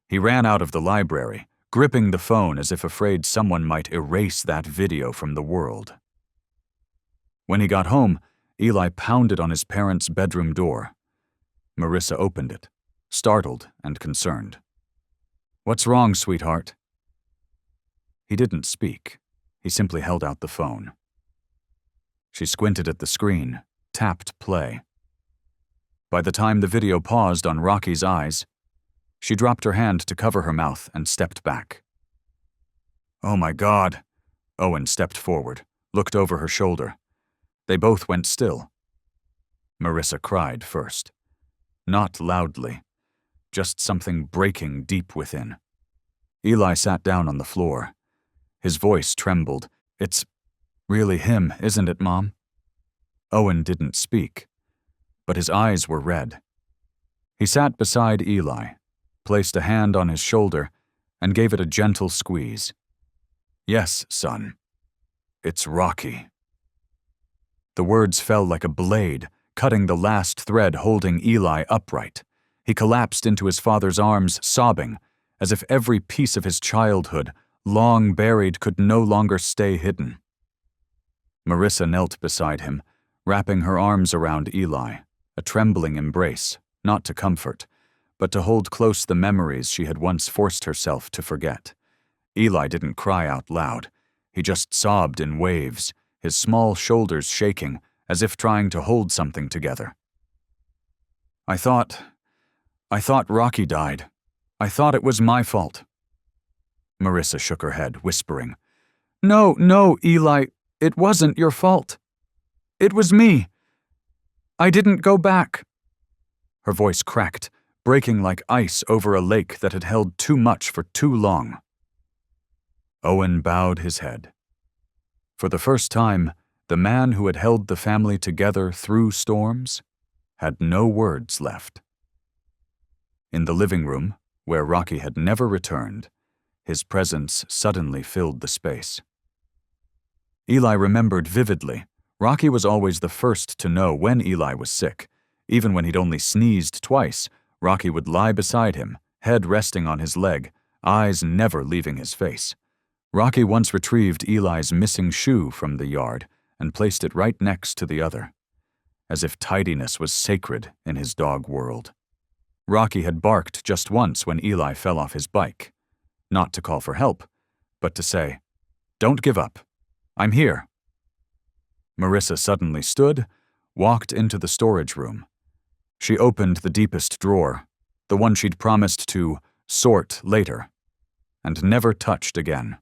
He ran out of the library, gripping the phone as if afraid someone might erase that video from the world. When he got home, Eli pounded on his parents' bedroom door. Marissa opened it, startled and concerned. "What's wrong, sweetheart?" He didn't speak. He simply held out the phone. She squinted at the screen, tapped play. By the time the video paused on Rocky's eyes, she dropped her hand to cover her mouth and stepped back. "Oh my God!" Owen stepped forward, looked over her shoulder. They both went still. Marissa cried first. Not loudly, just something breaking deep within. Eli sat down on the floor. His voice trembled. "It's really him, isn't it, Mom?" Owen didn't speak, but his eyes were red. He sat beside Eli, placed a hand on his shoulder, and gave it a gentle squeeze. "Yes, son. It's Rocky." The words fell like a blade, cutting the last thread holding Eli upright. He collapsed into his father's arms, sobbing, as if every piece of his childhood, long buried, could no longer stay hidden. Marissa knelt beside him, wrapping her arms around Eli, a trembling embrace, not to comfort, but to hold close the memories she had once forced herself to forget. Eli didn't cry out loud. He just sobbed in waves, his small shoulders shaking, as if trying to hold something together. I thought Rocky died. I thought it was my fault." Marissa shook her head, whispering, No, Eli, it wasn't your fault. It was me. I didn't go back." Her voice cracked, breaking like ice over a lake that had held too much for too long. Owen bowed his head. For the first time, the man who had held the family together through storms had no words left. In the living room, where Rocky had never returned, his presence suddenly filled the space. Eli remembered vividly. Rocky was always the first to know when Eli was sick. Even when he'd only sneezed twice, Rocky would lie beside him, head resting on his leg, eyes never leaving his face. Rocky once retrieved Eli's missing shoe from the yard and placed it right next to the other, as if tidiness was sacred in his dog world. Rocky had barked just once when Eli fell off his bike, not to call for help, but to say, "Don't give up. I'm here." Marissa suddenly stood, walked into the storage room. She opened the deepest drawer, the one she'd promised to sort later, and never touched again.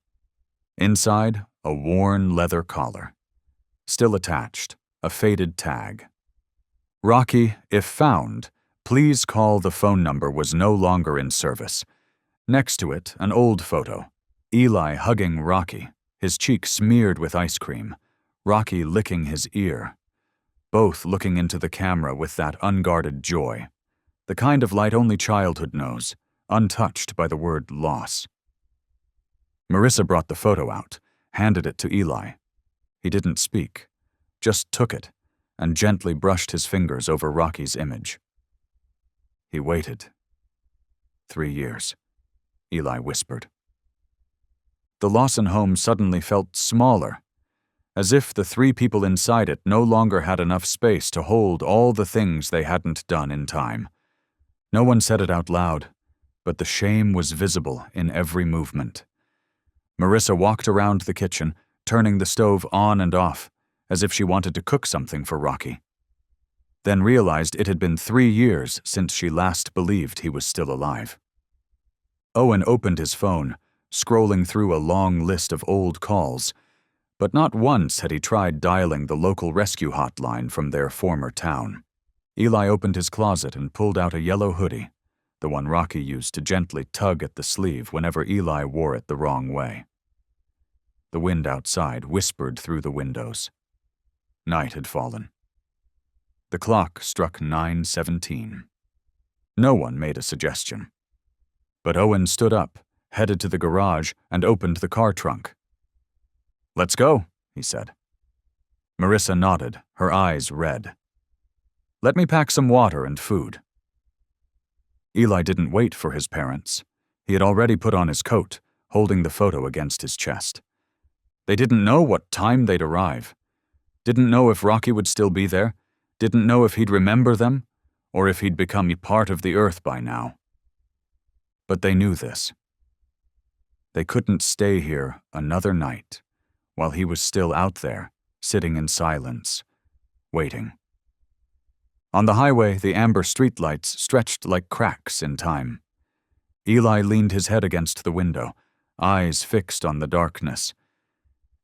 Inside, a worn leather collar. Still attached, a faded tag. Rocky, if found, please call the phone number was no longer in service. Next to it, an old photo. Eli hugging Rocky, his cheek smeared with ice cream. Rocky licking his ear. Both looking into the camera with that unguarded joy. The kind of light only childhood knows, untouched by the word loss. Marissa brought the photo out, handed it to Eli. He didn't speak, just took it, and gently brushed his fingers over Rocky's image. He waited. 3 years, Eli whispered. The Lawson home suddenly felt smaller, as if the 3 people inside it no longer had enough space to hold all the things they hadn't done in time. No one said it out loud, but the shame was visible in every movement. Marissa walked around the kitchen, turning the stove on and off, as if she wanted to cook something for Rocky. Then realized it had been 3 years since she last believed he was still alive. Owen opened his phone, scrolling through a long list of old calls, but not once had he tried dialing the local rescue hotline from their former town. Eli opened his closet and pulled out a yellow hoodie, the one Rocky used to gently tug at the sleeve whenever Eli wore it the wrong way. The wind outside whispered through the windows. Night had fallen. The clock struck 9:17. No one made a suggestion. But Owen stood up, headed to the garage, and opened the car trunk. "Let's go," he said. Marissa nodded, her eyes red. "Let me pack some water and food." Eli didn't wait for his parents. He had already put on his coat, holding the photo against his chest. They didn't know what time they'd arrive. Didn't know if Rocky would still be there, didn't know if he'd remember them, or if he'd become part of the earth by now. But they knew this. They couldn't stay here another night, while he was still out there, sitting in silence, waiting. On the highway, the amber streetlights stretched like cracks in time. Eli leaned his head against the window, eyes fixed on the darkness.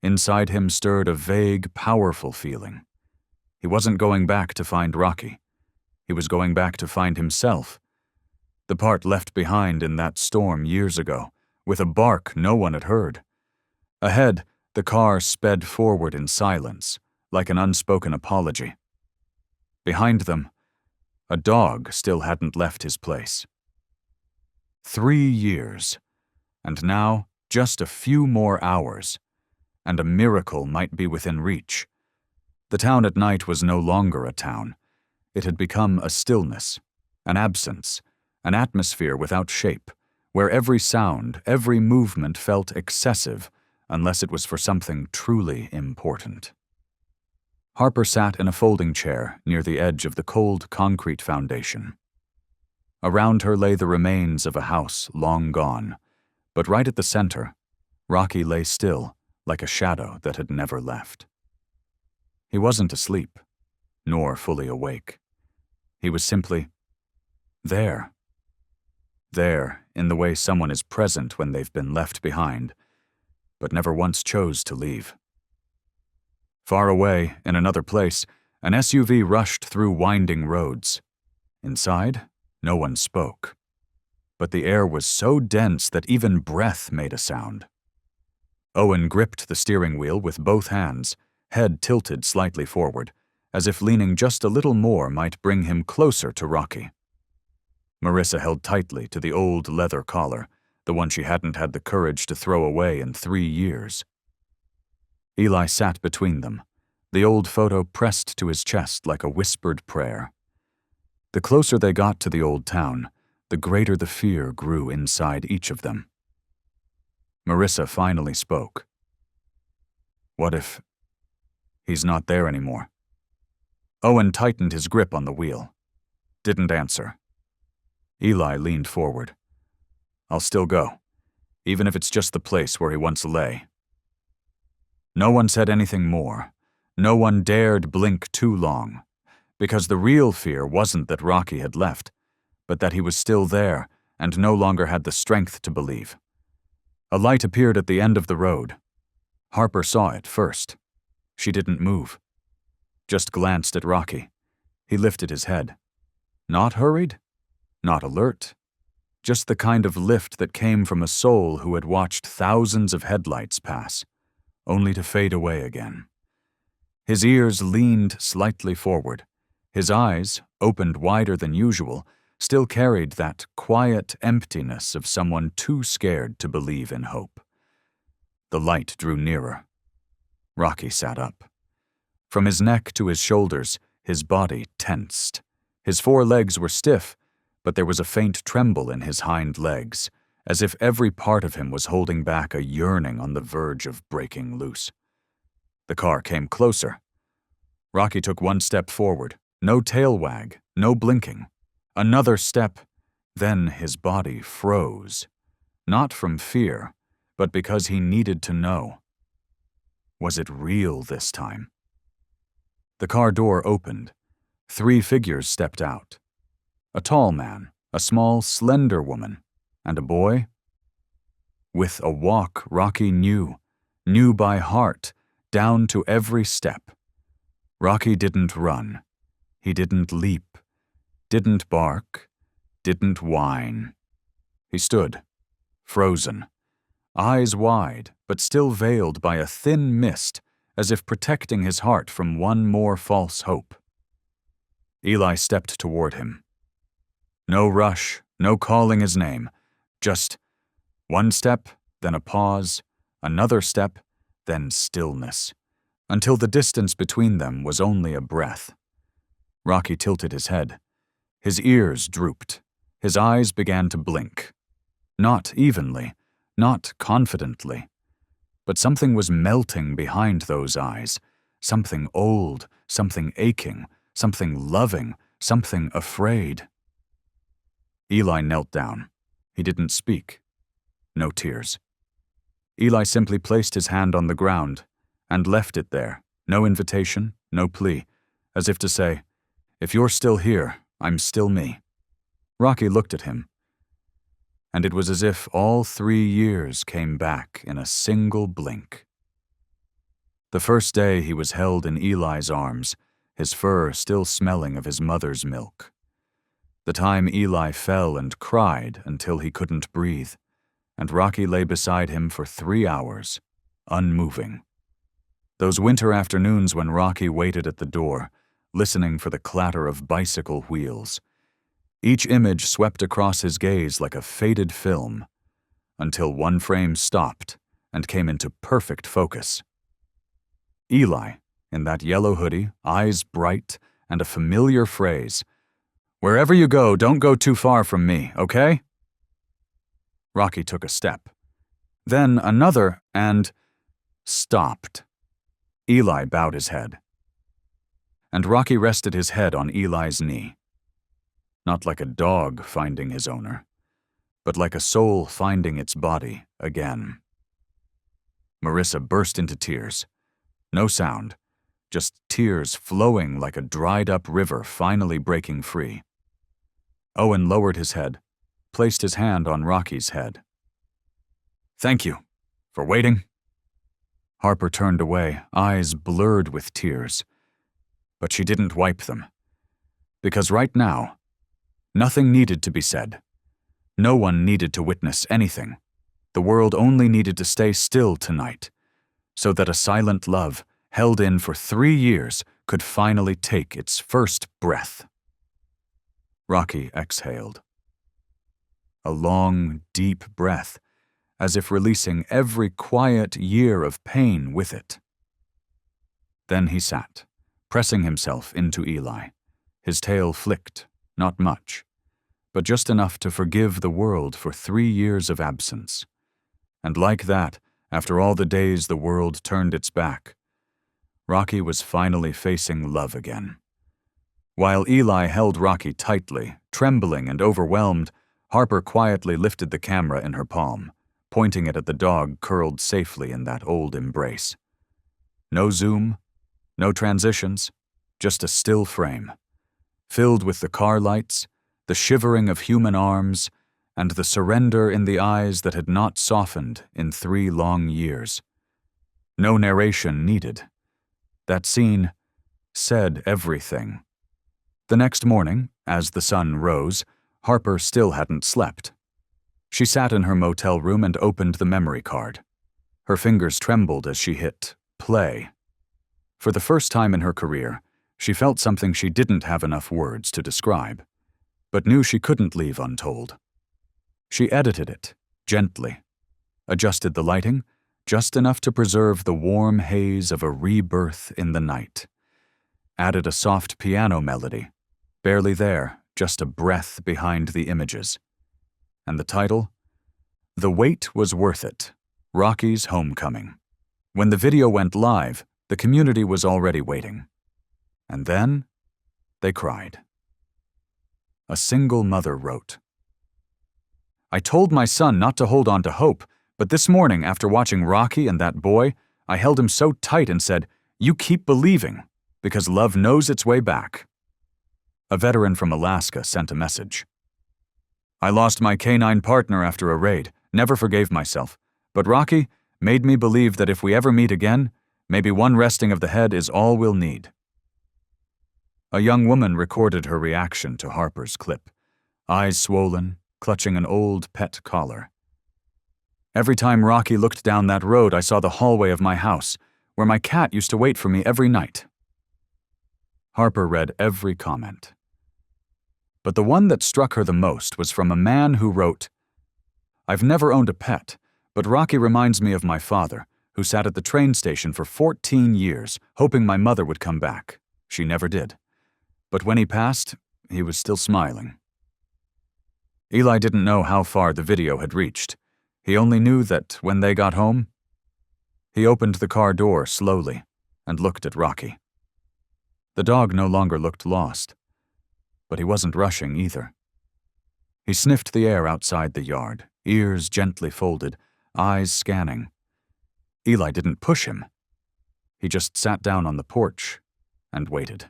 Inside him stirred a vague, powerful feeling. He wasn't going back to find Rocky. He was going back to find himself. The part left behind in that storm years ago, with a bark no one had heard. Ahead, the car sped forward in silence, like an unspoken apology. Behind them, a dog still hadn't left his place. 3 years, and now just a few more hours, and a miracle might be within reach. The town at night was no longer a town. It had become a stillness, an absence, an atmosphere without shape, where every sound, every movement felt excessive, unless it was for something truly important. Harper sat in a folding chair near the edge of the cold concrete foundation. Around her lay the remains of a house long gone, but right at the center, Rocky lay still, like a shadow that had never left. He wasn't asleep, nor fully awake. He was simply there. There, in the way someone is present when they've been left behind, but never once chose to leave. Far away, in another place, an SUV rushed through winding roads. Inside, no one spoke. But the air was so dense that even breath made a sound. Owen gripped the steering wheel with both hands, head tilted slightly forward, as if leaning just a little more might bring him closer to Rocky. Marissa held tightly to the old leather collar, the one she hadn't had the courage to throw away in 3 years. Eli sat between them, the old photo pressed to his chest like a whispered prayer. The closer they got to the old town, the greater the fear grew inside each of them. Marissa finally spoke. "What if he's not there anymore?" Owen tightened his grip on the wheel. Didn't answer. Eli leaned forward. "I'll still go, even if it's just the place where he once lay." No one said anything more. No one dared blink too long, because the real fear wasn't that Rocky had left, but that he was still there and no longer had the strength to believe. A light appeared at the end of the road. Harper saw it first. She didn't move. Just glanced at Rocky. He lifted his head. Not hurried, not alert, just the kind of lift that came from a soul who had watched thousands of headlights pass, only to fade away again. His ears leaned slightly forward. His eyes, opened wider than usual, still carried that quiet emptiness of someone too scared to believe in hope. The light drew nearer. Rocky sat up. From his neck to his shoulders, his body tensed. His 4 legs were stiff, but there was a faint tremble in his hind legs, as if every part of him was holding back a yearning on the verge of breaking loose. The car came closer. Rocky took 1 step forward, no tail wag, no blinking. Another step, then his body froze. Not from fear, but because he needed to know. Was it real this time? The car door opened. 3 figures stepped out. A tall man, a small, slender woman, and a boy. With a walk Rocky knew by heart, down to every step. Rocky didn't run. He didn't leap, didn't bark, didn't whine. He stood, frozen, eyes wide, but still veiled by a thin mist, as if protecting his heart from one more false hope. Eli stepped toward him. No rush, no calling his name, just 1 step, then a pause, another step, then stillness, until the distance between them was only a breath. Rocky tilted his head. His ears drooped. His eyes began to blink. Not evenly, not confidently. But something was melting behind those eyes, something old, something aching, something loving, something afraid. Eli knelt down. He didn't speak. No tears. Eli simply placed his hand on the ground and left it there, no invitation, no plea, as if to say, "If you're still here, I'm still me." Rocky looked at him, and it was as if all 3 years came back in a single blink. The first day he was held in Eli's arms, his fur still smelling of his mother's milk. The time Eli fell and cried until he couldn't breathe, and Rocky lay beside him for 3 hours, unmoving. Those winter afternoons when Rocky waited at the door, listening for the clatter of bicycle wheels. Each image swept across his gaze like a faded film, until one frame stopped and came into perfect focus. Eli, in that yellow hoodie, eyes bright, and a familiar phrase, "Wherever you go, don't go too far from me, okay?" Rocky took a step. Then another, and stopped. Eli bowed his head. And Rocky rested his head on Eli's knee. Not like a dog finding his owner, but like a soul finding its body again. Marissa burst into tears. No sound, just tears flowing like a dried-up river finally breaking free. Owen lowered his head, placed his hand on Rocky's head. "Thank you for waiting." Harper turned away, eyes blurred with tears. But she didn't wipe them. Because right now, nothing needed to be said. No one needed to witness anything. The world only needed to stay still tonight, so that a silent love, held in for 3 years, could finally take its first breath. Rocky exhaled. A long, deep breath, as if releasing every quiet year of pain with it. Then he sat, pressing himself into Eli. His tail flicked, not much, but just enough to forgive the world for 3 years of absence. And like that, after all the days the world turned its back, Rocky was finally facing love again. While Eli held Rocky tightly, trembling and overwhelmed, Harper quietly lifted the camera in her palm, pointing it at the dog curled safely in that old embrace. No zoom, no transitions, just a still frame, filled with the car lights, the shivering of human arms, and the surrender in the eyes that had not softened in 3 long years. No narration needed. That scene said everything. The next morning, as the sun rose, Harper still hadn't slept. She sat in her motel room and opened the memory card. Her fingers trembled as she hit play. For the first time in her career, she felt something she didn't have enough words to describe. but knew she couldn't leave untold. She edited it, gently, adjusted the lighting, just enough to preserve the warm haze of a rebirth in the night. Added a soft piano melody, barely there, just a breath behind the images. And the title? The Wait Was Worth It, Rocky's Homecoming. When the video went live, the community was already waiting. And then, they cried. A single mother wrote, I told my son not to hold on to hope, but this morning, after watching Rocky and that boy, I held him so tight and said, you keep believing, because love knows its way back. A veteran from Alaska sent a message. I lost my canine partner after a raid, never forgave myself, but Rocky made me believe that if we ever meet again, maybe one resting of the head is all we'll need. A young woman recorded her reaction to Harper's clip, eyes swollen, clutching an old pet collar. Every time Rocky looked down that road, I saw the hallway of my house, where my cat used to wait for me every night. Harper read every comment. But the one that struck her the most was from a man who wrote, I've never owned a pet, but Rocky reminds me of my father, who sat at the train station for 14 years, hoping my mother would come back. She never did. But when he passed, he was still smiling. Eli didn't know how far the video had reached. He only knew that when they got home, he opened the car door slowly and looked at Rocky. The dog no longer looked lost, but he wasn't rushing either. He sniffed the air outside the yard, ears gently folded, eyes scanning. Eli didn't push him. He just sat down on the porch and waited.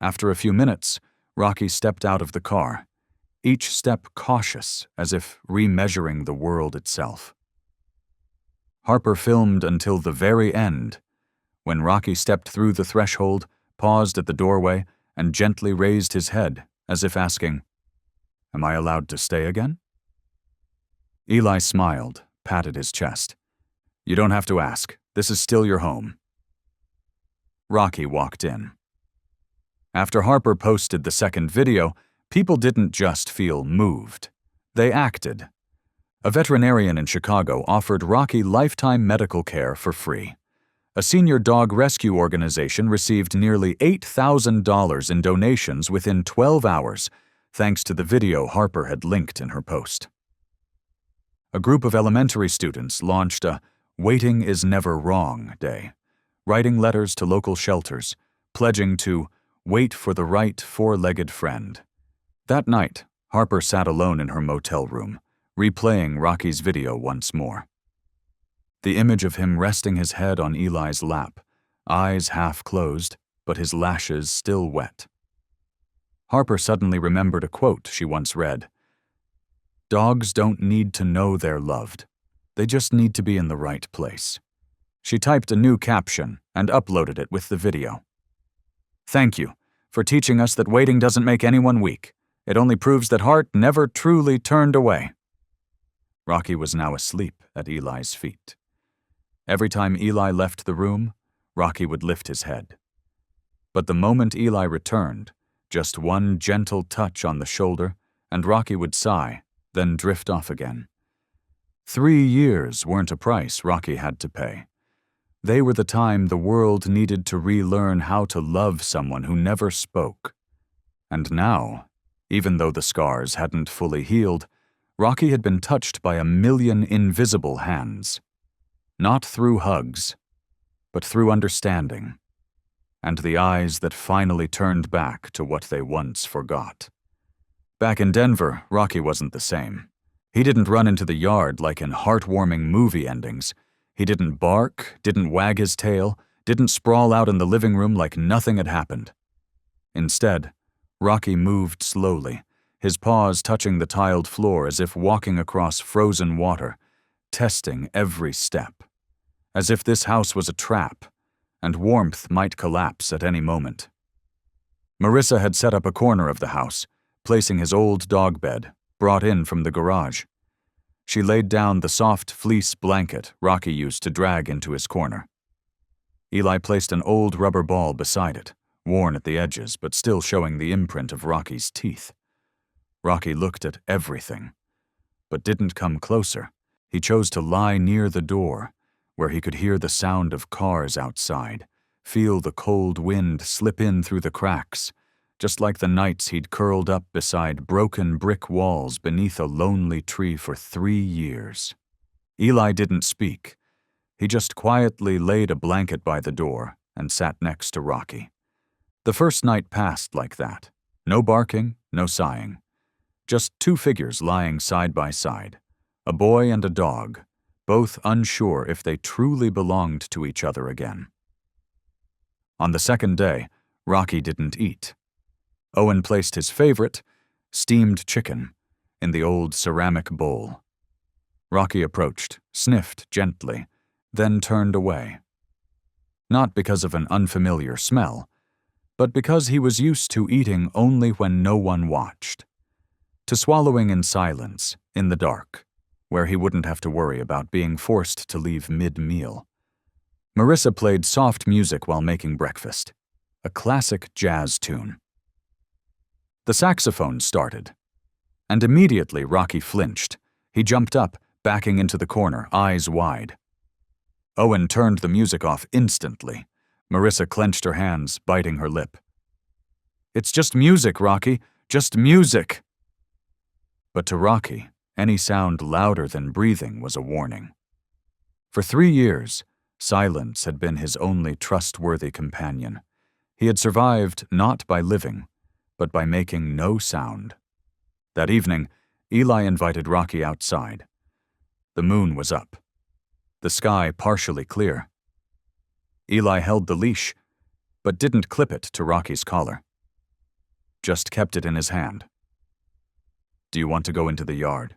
After a few minutes, Rocky stepped out of the car, each step cautious, as if remeasuring the world itself. Harper filmed until the very end, when Rocky stepped through the threshold, paused at the doorway, and gently raised his head, as if asking, Am I allowed to stay again? Eli smiled, patted his chest. You don't have to ask. This is still your home. Rocky walked in. After Harper posted the second video, people didn't just feel moved. They acted. A veterinarian in Chicago offered Rocky lifetime medical care for free. A senior dog rescue organization received nearly $8,000 in donations within 12 hours, thanks to the video Harper had linked in her post. A group of elementary students launched a Waiting is Never Wrong Day, writing letters to local shelters, pledging to wait for the right four-legged friend. That night, Harper sat alone in her motel room, replaying Rocky's video once more. The image of him resting his head on Eli's lap, eyes half closed, but his lashes still wet. Harper suddenly remembered a quote she once read. Dogs don't need to know they're loved. They just need to be in the right place. She typed a new caption and uploaded it with the video. Thank you for teaching us that waiting doesn't make anyone weak. It only proves that heart never truly turned away. Rocky was now asleep at Eli's feet. Every time Eli left the room, Rocky would lift his head. But the moment Eli returned, just one gentle touch on the shoulder, and Rocky would sigh, then drift off again. 3 years weren't a price Rocky had to pay. They were the time the world needed to relearn how to love someone who never spoke. And now, even though the scars hadn't fully healed, Rocky had been touched by a million invisible hands. Not through hugs, but through understanding, and the eyes that finally turned back to what they once forgot. Back in Denver, Rocky wasn't the same. He didn't run into the yard like in heartwarming movie endings. He didn't bark, didn't wag his tail, didn't sprawl out in the living room like nothing had happened. Instead, Rocky moved slowly, his paws touching the tiled floor as if walking across frozen water, testing every step. As if this house was a trap, and warmth might collapse at any moment. Marissa had set up a corner of the house, placing his old dog bed, brought in from the garage. She laid down the soft fleece blanket Rocky used to drag into his corner. Eli placed an old rubber ball beside it, worn at the edges but still showing the imprint of Rocky's teeth. Rocky looked at everything, but didn't come closer. He chose to lie near the door, where he could hear the sound of cars outside, feel the cold wind slip in through the cracks, just like the nights he'd curled up beside broken brick walls beneath a lonely tree for 3 years. Eli didn't speak. He just quietly laid a blanket by the door and sat next to Rocky. The first night passed like that. No barking, no sighing. Just 2 figures lying side by side, a boy and a dog, both unsure if they truly belonged to each other again. On the second day, Rocky didn't eat. Owen placed his favorite, steamed chicken, in the old ceramic bowl. Rocky approached, sniffed gently, then turned away. Not because of an unfamiliar smell, but because he was used to eating only when no one watched. To swallowing in silence, in the dark, where he wouldn't have to worry about being forced to leave mid-meal. Marissa played soft music while making breakfast, a classic jazz tune. The saxophone started, and immediately Rocky flinched. He jumped up, backing into the corner, eyes wide. Owen turned the music off instantly. Marissa clenched her hands, biting her lip. "It's just music, Rocky, just music." But to Rocky, any sound louder than breathing was a warning. For 3 years, silence had been his only trustworthy companion. He had survived not by living, but by making no sound. That evening, Eli invited Rocky outside. The moon was up, the sky partially clear. Eli held the leash, but didn't clip it to Rocky's collar. Just kept it in his hand. "Do you want to go into the yard?"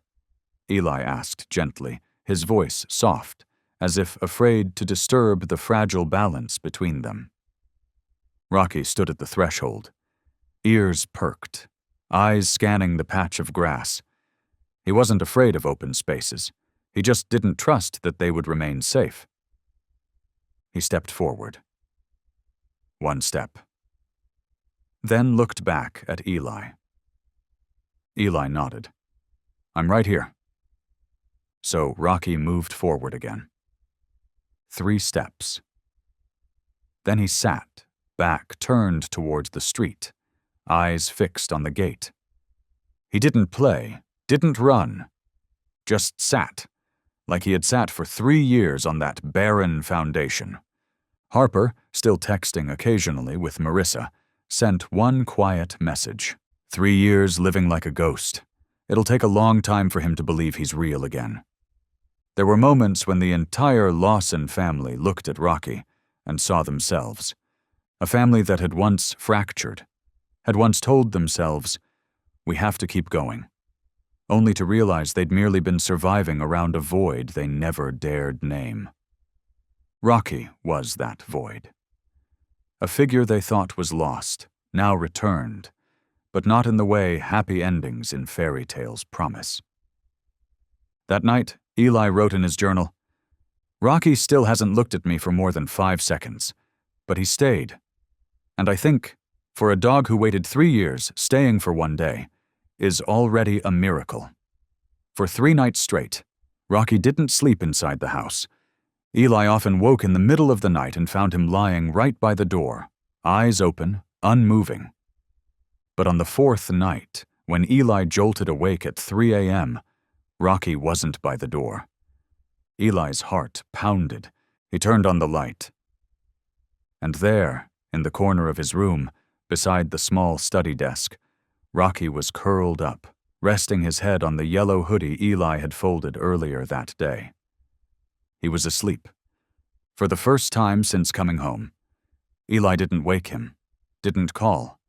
Eli asked gently, his voice soft, as if afraid to disturb the fragile balance between them. Rocky stood at the threshold, ears perked, eyes scanning the patch of grass. He wasn't afraid of open spaces. He just didn't trust that they would remain safe. He stepped forward. 1 step. Then looked back at Eli. Eli nodded. "I'm right here." So Rocky moved forward again. 3 steps. Then he sat, back turned towards the street, eyes fixed on the gate. He didn't play, didn't run, just sat, like he had sat for 3 years on that barren foundation. Harper, still texting occasionally with Marissa, sent one quiet message. 3 years living like a ghost. It'll take a long time for him to believe he's real again. There were moments when the entire Lawson family looked at Rocky and saw themselves. A family that had once fractured, had once told themselves, "We have to keep going," only to realize they'd merely been surviving around a void they never dared name. Rocky was that void. A figure they thought was lost, now returned, but not in the way happy endings in fairy tales promise. That night, Eli wrote in his journal, "Rocky still hasn't looked at me for more than 5 seconds, but he stayed. And I think, for a dog who waited 3 years, staying for 1 day is already a miracle." For 3 nights straight, Rocky didn't sleep inside the house. Eli often woke in the middle of the night and found him lying right by the door, eyes open, unmoving. But on the 4th night, when Eli jolted awake at 3 a.m., Rocky wasn't by the door. Eli's heart pounded. He turned on the light. And there, in the corner of his room, beside the small study desk, Rocky was curled up, resting his head on the yellow hoodie Eli had folded earlier that day. He was asleep. For the first time since coming home. Eli didn't wake him, didn't call.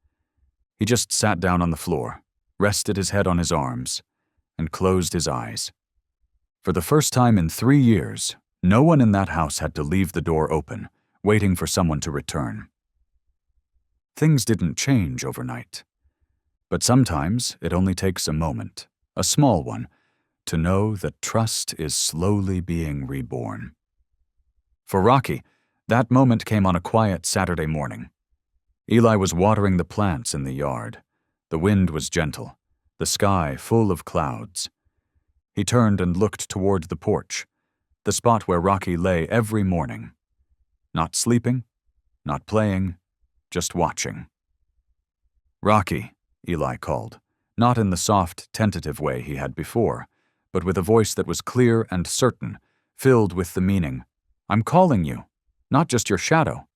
He just sat down on the floor, rested his head on his arms, and closed his eyes. For the first time in 3 years, no one in that house had to leave the door open, waiting for someone to return. Things didn't change overnight. But sometimes it only takes a moment, a small one, to know that trust is slowly being reborn. For Rocky, that moment came on a quiet Saturday morning. Eli was watering the plants in the yard. The wind was gentle, the sky full of clouds. He turned and looked toward the porch, the spot where Rocky lay every morning. Not sleeping, not playing, just watching. "Rocky," Eli called, not in the soft, tentative way he had before, but with a voice that was clear and certain, filled with the meaning, "I'm calling you, not just your shadow."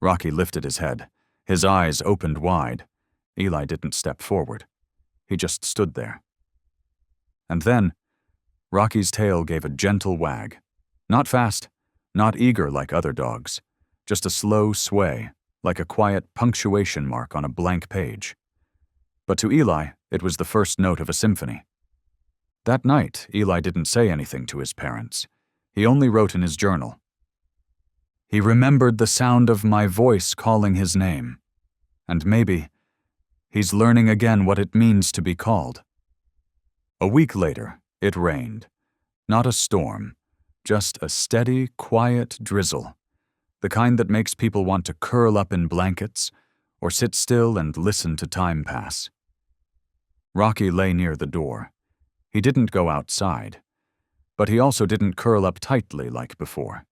Rocky lifted his head, his eyes opened wide. Eli didn't step forward. He just stood there. And then, Rocky's tail gave a gentle wag. Not fast, not eager like other dogs, just a slow sway, like a quiet punctuation mark on a blank page. But to Eli, it was the first note of a symphony. That night, Eli didn't say anything to his parents. He only wrote in his journal, "He remembered the sound of my voice calling his name. And maybe he's learning again what it means to be called." A week later, it rained. Not a storm, just a steady, quiet drizzle, the kind that makes people want to curl up in blankets or sit still and listen to time pass. Rocky lay near the door. He didn't go outside, but he also didn't curl up tightly like before.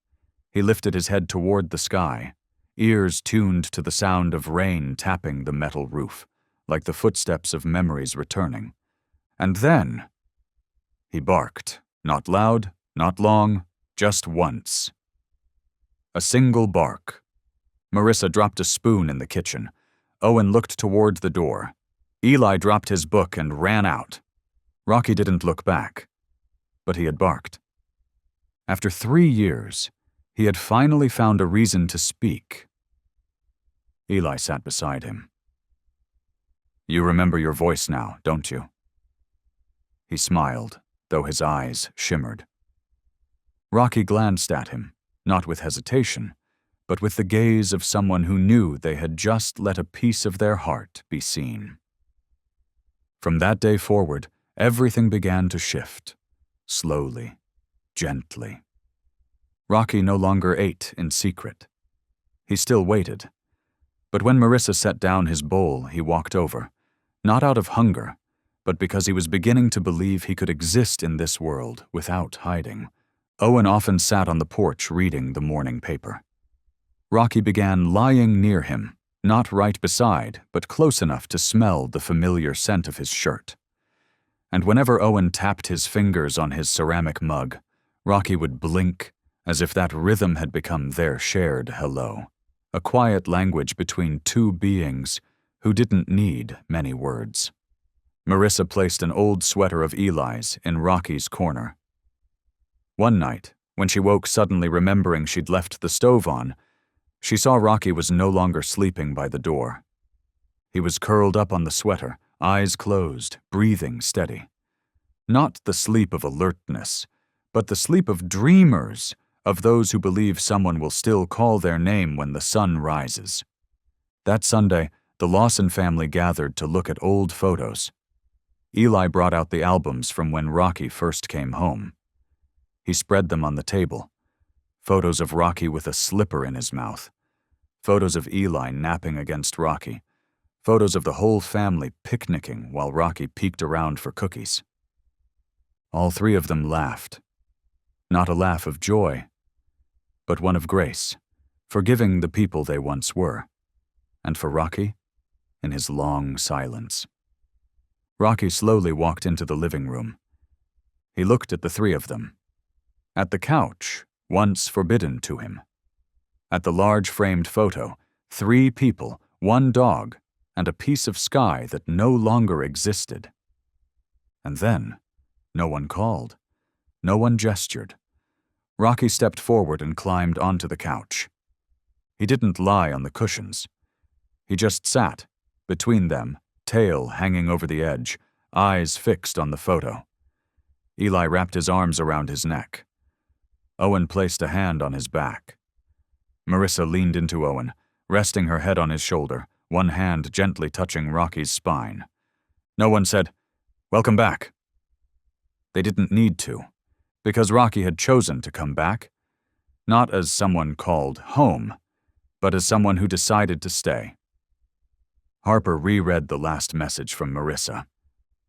He lifted his head toward the sky, ears tuned to the sound of rain tapping the metal roof, like the footsteps of memories returning. And then he barked, not loud, not long, just once. A single bark. Marissa dropped a spoon in the kitchen. Owen looked toward the door. Eli dropped his book and ran out. Rocky didn't look back, but he had barked. After 3 years, he had finally found a reason to speak. Eli sat beside him. "You remember your voice now, don't you?" He smiled, though his eyes shimmered. Rocky glanced at him, not with hesitation, but with the gaze of someone who knew they had just let a piece of their heart be seen. From that day forward, everything began to shift, slowly, gently. Rocky no longer ate in secret. He still waited. But when Marissa set down his bowl, he walked over, not out of hunger, but because he was beginning to believe he could exist in this world without hiding. Owen often sat on the porch reading the morning paper. Rocky began lying near him, not right beside, but close enough to smell the familiar scent of his shirt. And whenever Owen tapped his fingers on his ceramic mug, Rocky would blink, as if that rhythm had become their shared hello, a quiet language between two beings who didn't need many words. Marissa placed an old sweater of Eli's in Rocky's corner. One night, when she woke suddenly remembering she'd left the stove on, she saw Rocky was no longer sleeping by the door. He was curled up on the sweater, eyes closed, breathing steady. Not the sleep of alertness, but the sleep of dreamers, of those who believe someone will still call their name when the sun rises. That Sunday, the Lawson family gathered to look at old photos. Eli brought out the albums from when Rocky first came home. He spread them on the table. Photos of Rocky with a slipper in his mouth. Photos of Eli napping against Rocky. Photos of the whole family picnicking while Rocky peeked around for cookies. All three of them laughed. Not a laugh of joy, but one of grace, forgiving the people they once were. And for Rocky, in his long silence. Rocky slowly walked into the living room. He looked at the three of them. At the couch, once forbidden to him. At the large framed photo, 3 people, 1 dog, and a piece of sky that no longer existed. And then, no one called. No one gestured. Rocky stepped forward and climbed onto the couch. He didn't lie on the cushions. He just sat, between them, tail hanging over the edge, eyes fixed on the photo. Eli wrapped his arms around his neck. Owen placed a hand on his back. Marissa leaned into Owen, resting her head on his shoulder, one hand gently touching Rocky's spine. No one said, "Welcome back." They didn't need to, because Rocky had chosen to come back, not as someone called home, but as someone who decided to stay. Harper reread the last message from Marissa,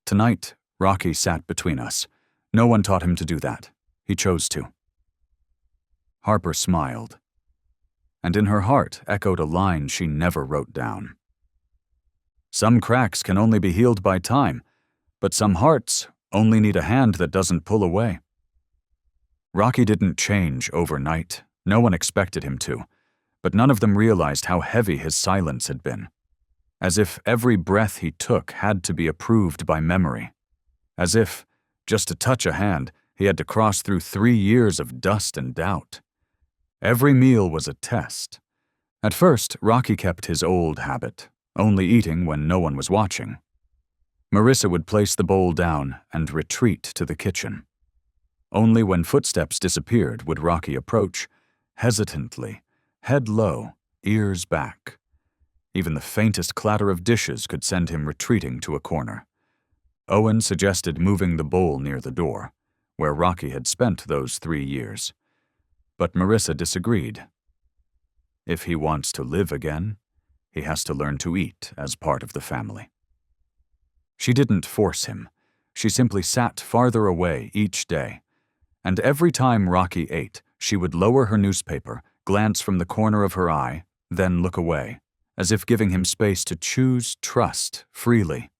Tonight, Rocky sat between us. No one taught him to do that. He chose to. Harper smiled, and in her heart echoed a line she never wrote down. Some cracks can only be healed by time, but some hearts only need a hand that doesn't pull away. Rocky didn't change overnight. No one expected him to, but none of them realized how heavy his silence had been. As if every breath he took had to be approved by memory. As if, just to touch a hand, he had to cross through 3 years of dust and doubt. Every meal was a test. At first, Rocky kept his old habit, only eating when no one was watching. Marissa would place the bowl down and retreat to the kitchen. Only when footsteps disappeared would Rocky approach, hesitantly, head low, ears back. Even the faintest clatter of dishes could send him retreating to a corner. Owen suggested moving the bowl near the door, where Rocky had spent those 3 years. But Marissa disagreed. If he wants to live again, he has to learn to eat as part of the family. She didn't force him. She simply sat farther away each day. And every time Rocky ate, she would lower her newspaper, glance from the corner of her eye, then look away, as if giving him space to choose trust freely.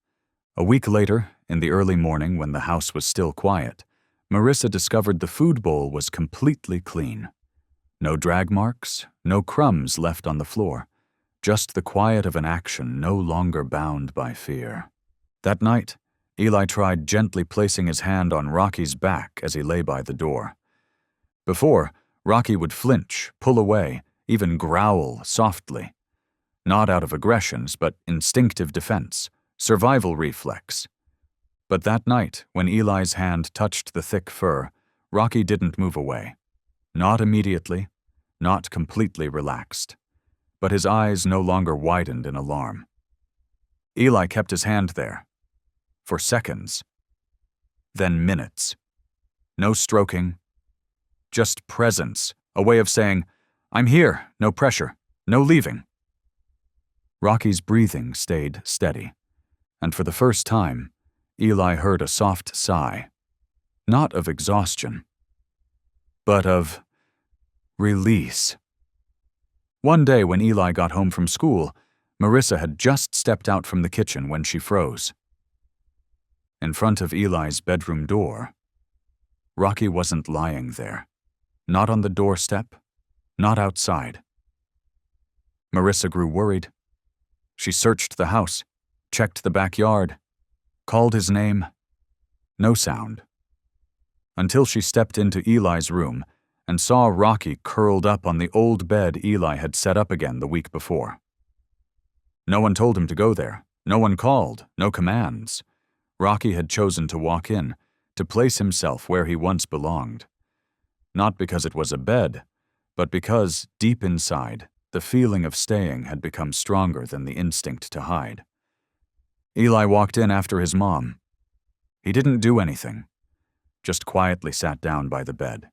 A week later, in the early morning when the house was still quiet, Marissa discovered the food bowl was completely clean. No drag marks, no crumbs left on the floor, just the quiet of an action no longer bound by fear. That night, Eli tried gently placing his hand on Rocky's back as he lay by the door. Before, Rocky would flinch, pull away, even growl softly. Not out of aggressions, but instinctive defense, survival reflex. But that night, when Eli's hand touched the thick fur, Rocky didn't move away. Not immediately, not completely relaxed. But his eyes no longer widened in alarm. Eli kept his hand there. For seconds. Then minutes. No stroking. Just presence, a way of saying, "I'm here, no pressure, no leaving." Rocky's breathing stayed steady, and for the first time, Eli heard a soft sigh, not of exhaustion, but of release. One day when Eli got home from school, Marissa had just stepped out from the kitchen when she froze. In front of Eli's bedroom door, Rocky wasn't lying there, not on the doorstep, not outside. Marissa grew worried. She searched the house, checked the backyard, called his name. No sound. Until she stepped into Eli's room and saw Rocky curled up on the old bed Eli had set up again the week before. No one told him to go there. No one called. No commands. Rocky had chosen to walk in, to place himself where he once belonged. Not because it was a bed, but because, deep inside, the feeling of staying had become stronger than the instinct to hide. Eli walked in after his mom. He didn't do anything, just quietly sat down by the bed.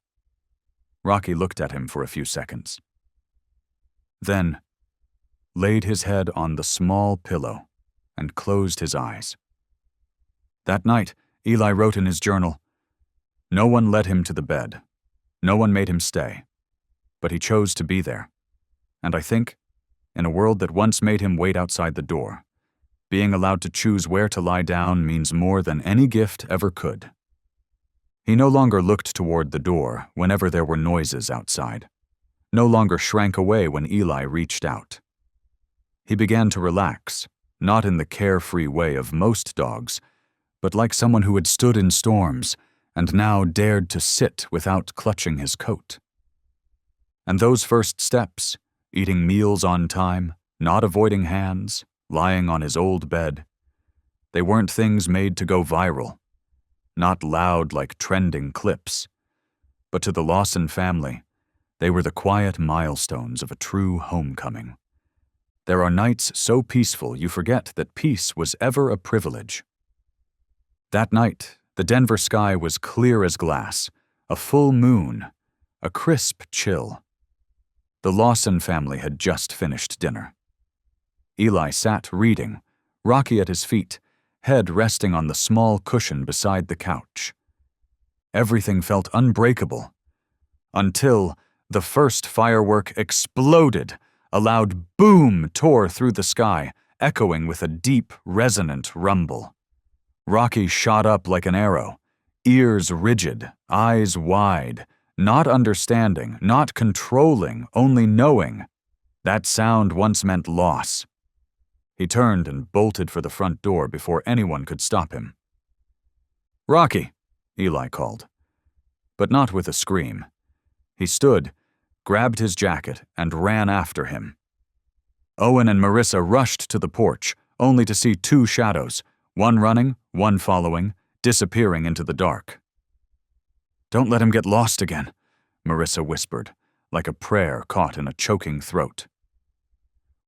Rocky looked at him for a few seconds. Then, laid his head on the small pillow and closed his eyes. That night, Eli wrote in his journal, "No one led him to the bed. No one made him stay. But he chose to be there. And I think, in a world that once made him wait outside the door, being allowed to choose where to lie down means more than any gift ever could." He no longer looked toward the door whenever there were noises outside, no longer shrank away when Eli reached out. He began to relax, not in the carefree way of most dogs, but like someone who had stood in storms and now dared to sit without clutching his coat. And those first steps, eating meals on time, not avoiding hands, lying on his old bed, they weren't things made to go viral, not loud like trending clips, but to the Lawson family, they were the quiet milestones of a true homecoming. There are nights so peaceful you forget that peace was ever a privilege. That night, the Denver sky was clear as glass, a full moon, a crisp chill. The Lawson family had just finished dinner. Eli sat reading, Rocky at his feet, head resting on the small cushion beside the couch. Everything felt unbreakable, until the first firework exploded. A loud boom tore through the sky, echoing with a deep, resonant rumble. Rocky shot up like an arrow, ears rigid, eyes wide, not understanding, not controlling, only knowing. That sound once meant loss. He turned and bolted for the front door before anyone could stop him. "Rocky," Eli called, but not with a scream. He stood, grabbed his jacket, and ran after him. Owen and Marissa rushed to the porch, only to see two shadows, one running, one following, disappearing into the dark. "Don't let him get lost again," Marissa whispered, like a prayer caught in a choking throat.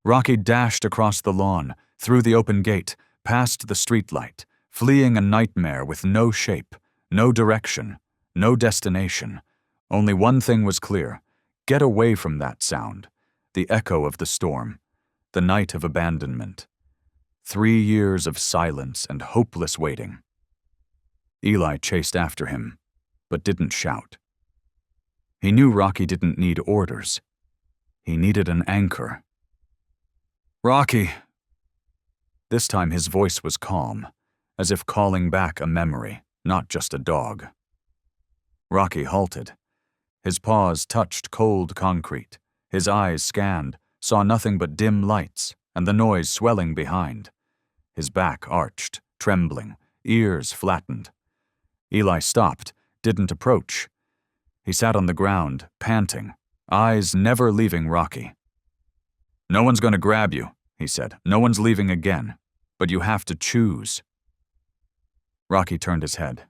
Rocky dashed across the lawn, through the open gate, past the streetlight, fleeing a nightmare with no shape, no direction, no destination. Only one thing was clear: get away from that sound, the echo of the storm, the night of abandonment. 3 years of silence and hopeless waiting. Eli chased after him, but didn't shout. He knew Rocky didn't need orders. He needed an anchor. "Rocky!" This time his voice was calm, as if calling back a memory, not just a dog. Rocky halted. His paws touched cold concrete. His eyes scanned, saw nothing but dim lights and the noise swelling behind. His back arched, trembling, ears flattened. Eli stopped, didn't approach. He sat on the ground, panting, eyes never leaving Rocky. "No one's going to grab you," he said. "No one's leaving again. But you have to choose." Rocky turned his head.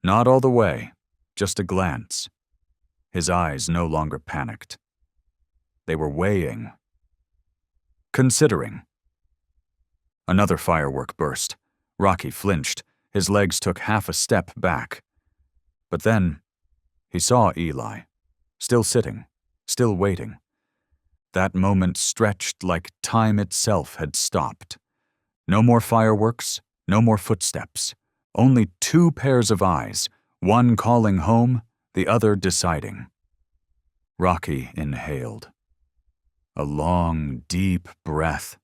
Not all the way, just a glance. His eyes no longer panicked. They were weighing. Considering. Another firework burst. Rocky flinched. His legs took half a step back. But then, he saw Eli, still sitting, still waiting. That moment stretched like time itself had stopped. No more fireworks, no more footsteps. Only 2 pairs of eyes, one calling home, the other deciding. Rocky inhaled. A long, deep breath,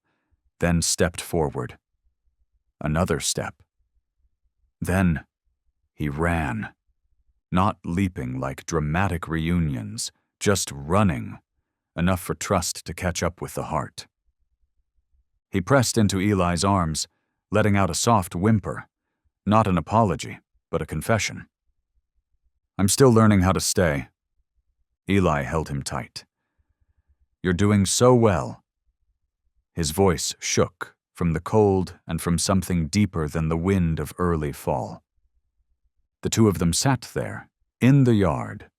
then stepped forward. Another step. Then he ran. Not leaping like dramatic reunions, just running, enough for trust to catch up with the heart. He pressed into Eli's arms, letting out a soft whimper, not an apology, but a confession. "I'm still learning how to stay." Eli held him tight. "You're doing so well." His voice shook from the cold and from something deeper than the wind of early fall. The two of them sat there, in the yard,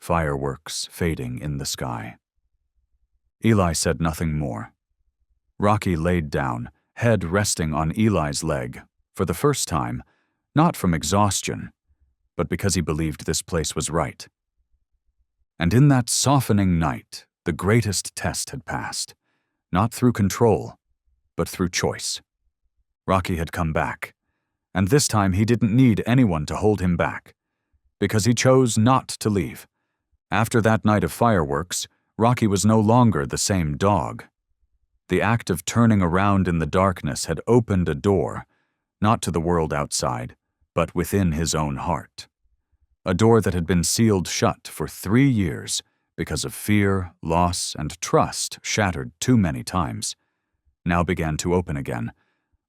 fireworks fading in the sky. Eli said nothing more. Rocky laid down, head resting on Eli's leg, for the first time, not from exhaustion, but because he believed this place was right. And in that softening night, the greatest test had passed, not through control, but through choice. Rocky had come back, and this time he didn't need anyone to hold him back, because he chose not to leave. After that night of fireworks, Rocky was no longer the same dog. The act of turning around in the darkness had opened a door, not to the world outside, but within his own heart. A door that had been sealed shut for 3 years because of fear, loss, and trust shattered too many times, now began to open again,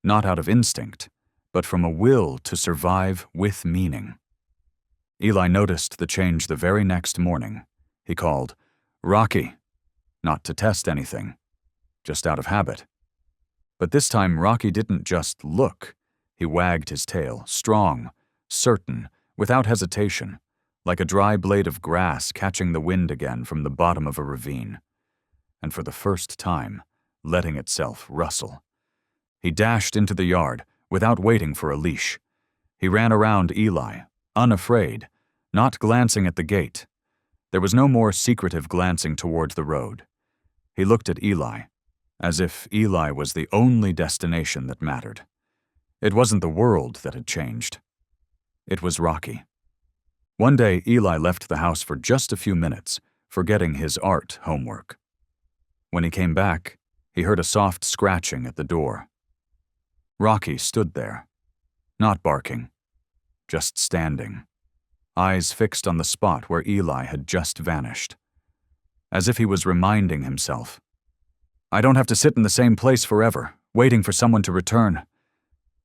not out of instinct, but from a will to survive with meaning. Eli noticed the change the very next morning. He called, "Rocky," not to test anything, just out of habit. But this time Rocky didn't just look. He wagged his tail, strong, certain, without hesitation, like a dry blade of grass catching the wind again from the bottom of a ravine, and for the first time, letting itself rustle. He dashed into the yard, without waiting for a leash. He ran around Eli, unafraid, not glancing at the gate. There was no more secretive glancing toward the road. He looked at Eli, as if Eli was the only destination that mattered. It wasn't the world that had changed. It was Rocky. One day, Eli left the house for just a few minutes, forgetting his art homework. When he came back, he heard a soft scratching at the door. Rocky stood there, not barking, just standing, eyes fixed on the spot where Eli had just vanished, as if he was reminding himself, "I don't have to sit in the same place forever, waiting for someone to return.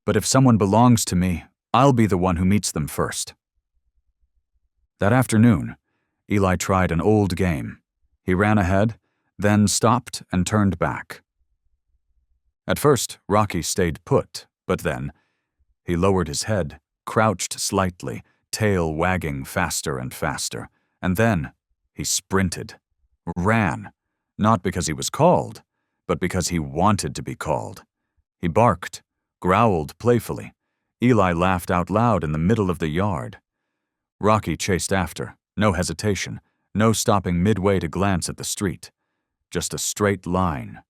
But if someone belongs to me, I'll be the one who meets them first." That afternoon, Eli tried an old game. He ran ahead, then stopped and turned back. At first, Rocky stayed put, but then he lowered his head, crouched slightly, tail wagging faster and faster, and then he sprinted, ran, not because he was called, but because he wanted to be called. He barked, growled playfully. Eli laughed out loud in the middle of the yard. Rocky chased after, no hesitation, no stopping midway to glance at the street. Just a straight line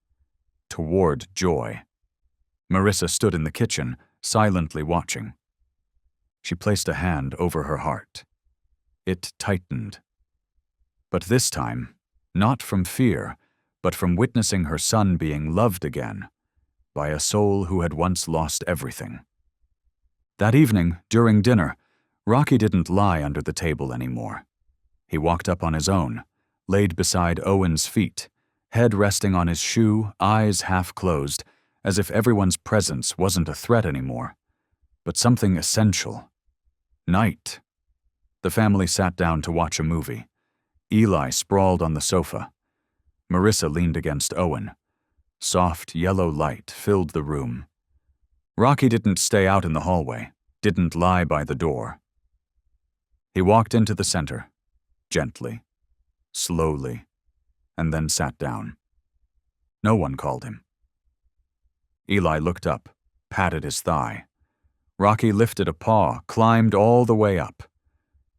toward joy. Marissa stood in the kitchen, silently watching. She placed a hand over her heart. It tightened. But this time, not from fear, but from witnessing her son being loved again by a soul who had once lost everything. That evening, during dinner, Rocky didn't lie under the table anymore. He walked up on his own, laid beside Owen's feet, head resting on his shoe, eyes half closed, as if everyone's presence wasn't a threat anymore, but something essential. Night. The family sat down to watch a movie. Eli sprawled on the sofa. Marissa leaned against Owen. Soft yellow light filled the room. Rocky didn't stay out in the hallway, didn't lie by the door. He walked into the center, gently, slowly, and then sat down. No one called him. Eli looked up, patted his thigh. Rocky lifted a paw, climbed all the way up.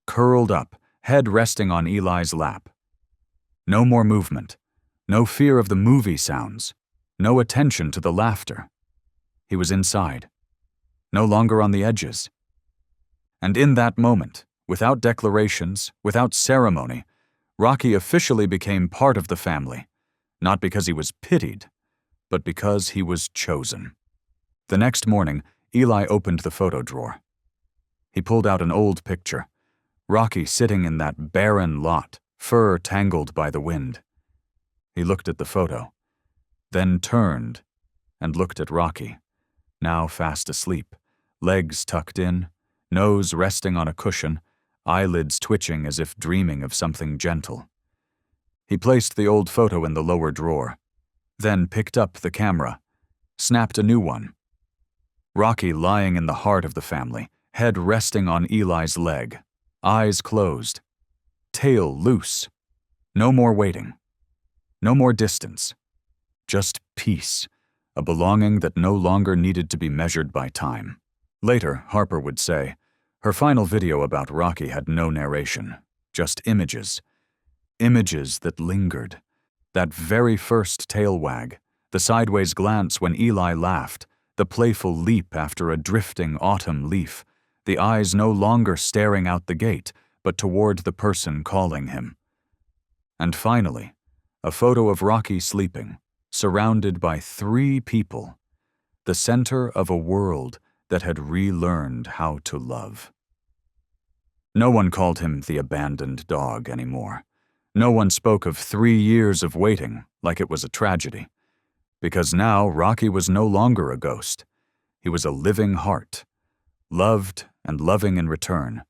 Curled up, head resting on Eli's lap. No more movement, no fear of the movie sounds, no attention to the laughter. He was inside, no longer on the edges. And in that moment, without declarations, without ceremony, Rocky officially became part of the family, not because he was pitied, but because he was chosen. The next morning, Eli opened the photo drawer. He pulled out an old picture, Rocky sitting in that barren lot, fur tangled by the wind. He looked at the photo, then turned and looked at Rocky, now fast asleep, legs tucked in, nose resting on a cushion, eyelids twitching as if dreaming of something gentle. He placed the old photo in the lower drawer, then picked up the camera, snapped a new one. Rocky lying in the heart of the family, head resting on Eli's leg, eyes closed, tail loose. No more waiting. No more distance. Just peace, a belonging that no longer needed to be measured by time. Later, Harper would say, her final video about Rocky had no narration, just images. Images that lingered. That very first tail wag, the sideways glance when Eli laughed, the playful leap after a drifting autumn leaf, the eyes no longer staring out the gate, but toward the person calling him. And finally, a photo of Rocky sleeping, surrounded by 3 people, the center of a world that had relearned how to love. No one called him the abandoned dog anymore. No one spoke of 3 years of waiting like it was a tragedy. Because now Rocky was no longer a ghost. He was a living heart, loved and loving in return.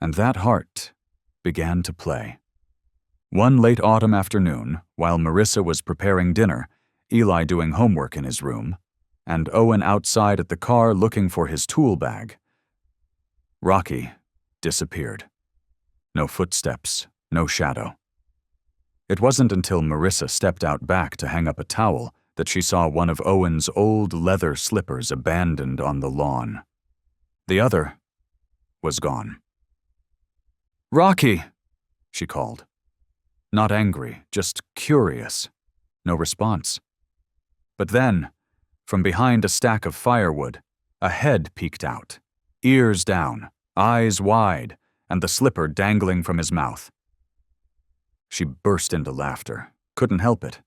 And that heart began to play. One late autumn afternoon, while Marissa was preparing dinner, Eli doing homework in his room, and Owen outside at the car looking for his tool bag, Rocky disappeared. No footsteps, no shadow. It wasn't until Marissa stepped out back to hang up a towel that she saw one of Owen's old leather slippers abandoned on the lawn. The other was gone. "Rocky!" she called. Not angry, just curious. No response. But then, from behind a stack of firewood, A head peeked out, ears down, eyes wide, and the slipper dangling from his mouth. She burst into laughter, couldn't help it.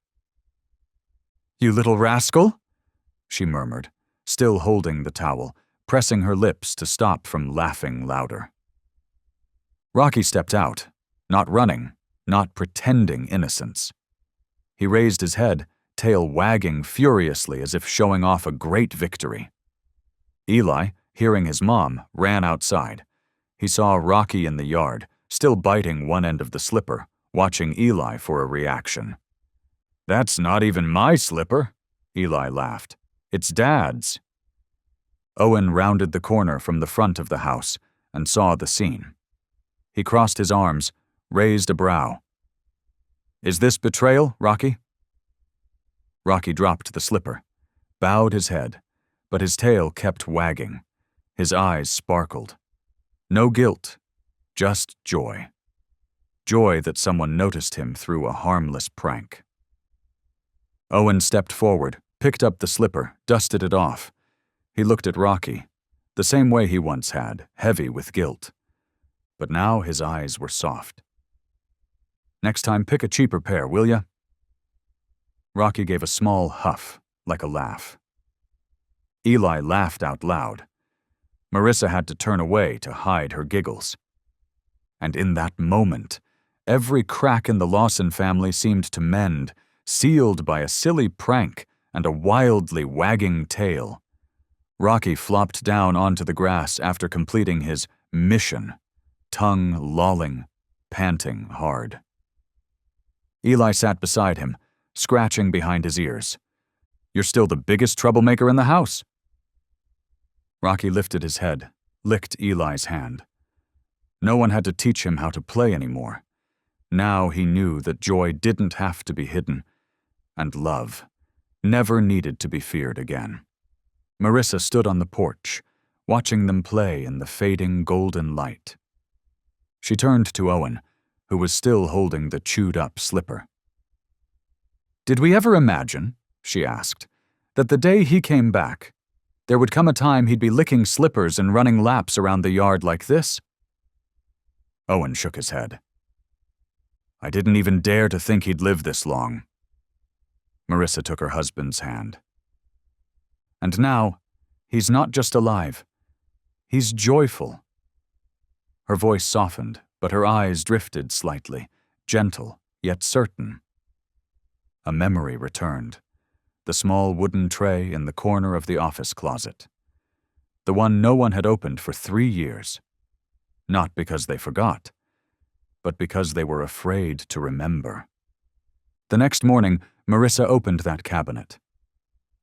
"You little rascal," she murmured, still holding the towel, pressing her lips to stop from laughing louder. Rocky stepped out, not running, not pretending innocence. He raised his head, tail wagging furiously as if showing off a great victory. Eli, hearing his mom, ran outside. He saw Rocky in the yard, still biting one end of the slipper, watching Eli for a reaction. "That's not even my slipper," Eli laughed. "It's Dad's." Owen rounded the corner from the front of the house and saw the scene. He crossed his arms, raised a brow. "Is this betrayal, Rocky?" Rocky dropped the slipper, bowed his head, but his tail kept wagging. His eyes sparkled. No guilt, just joy. Joy that someone noticed him through a harmless prank. Owen stepped forward, picked up the slipper, dusted it off. He looked at Rocky, the same way he once had, heavy with guilt. But now his eyes were soft. "Next time, pick a cheaper pair, will ya?" Rocky gave a small huff, like a laugh. Eli laughed out loud. Marissa had to turn away to hide her giggles. And in that moment, every crack in the Lawson family seemed to mend, sealed by a silly prank and a wildly wagging tail. Rocky flopped down onto the grass after completing his mission, tongue lolling, panting hard. Eli sat beside him, scratching behind his ears. "You're still the biggest troublemaker in the house." Rocky lifted his head, licked Eli's hand. No one had to teach him how to play anymore. Now he knew that joy didn't have to be hidden, and love never needed to be feared again. Marissa stood on the porch, watching them play in the fading golden light. She turned to Owen, who was still holding the chewed-up slipper. "Did we ever imagine," she asked, "that the day he came back, there would come a time he'd be licking slippers and running laps around the yard like this?" Owen shook his head. "I didn't even dare to think he'd live this long." Marissa took her husband's hand. "And now, he's not just alive. He's joyful." Her voice softened, but her eyes drifted slightly, gentle, yet certain. A memory returned. The small wooden tray in the corner of the office closet. The one no one had opened for 3 years. Not because they forgot, but because they were afraid to remember. The next morning, Marissa opened that cabinet.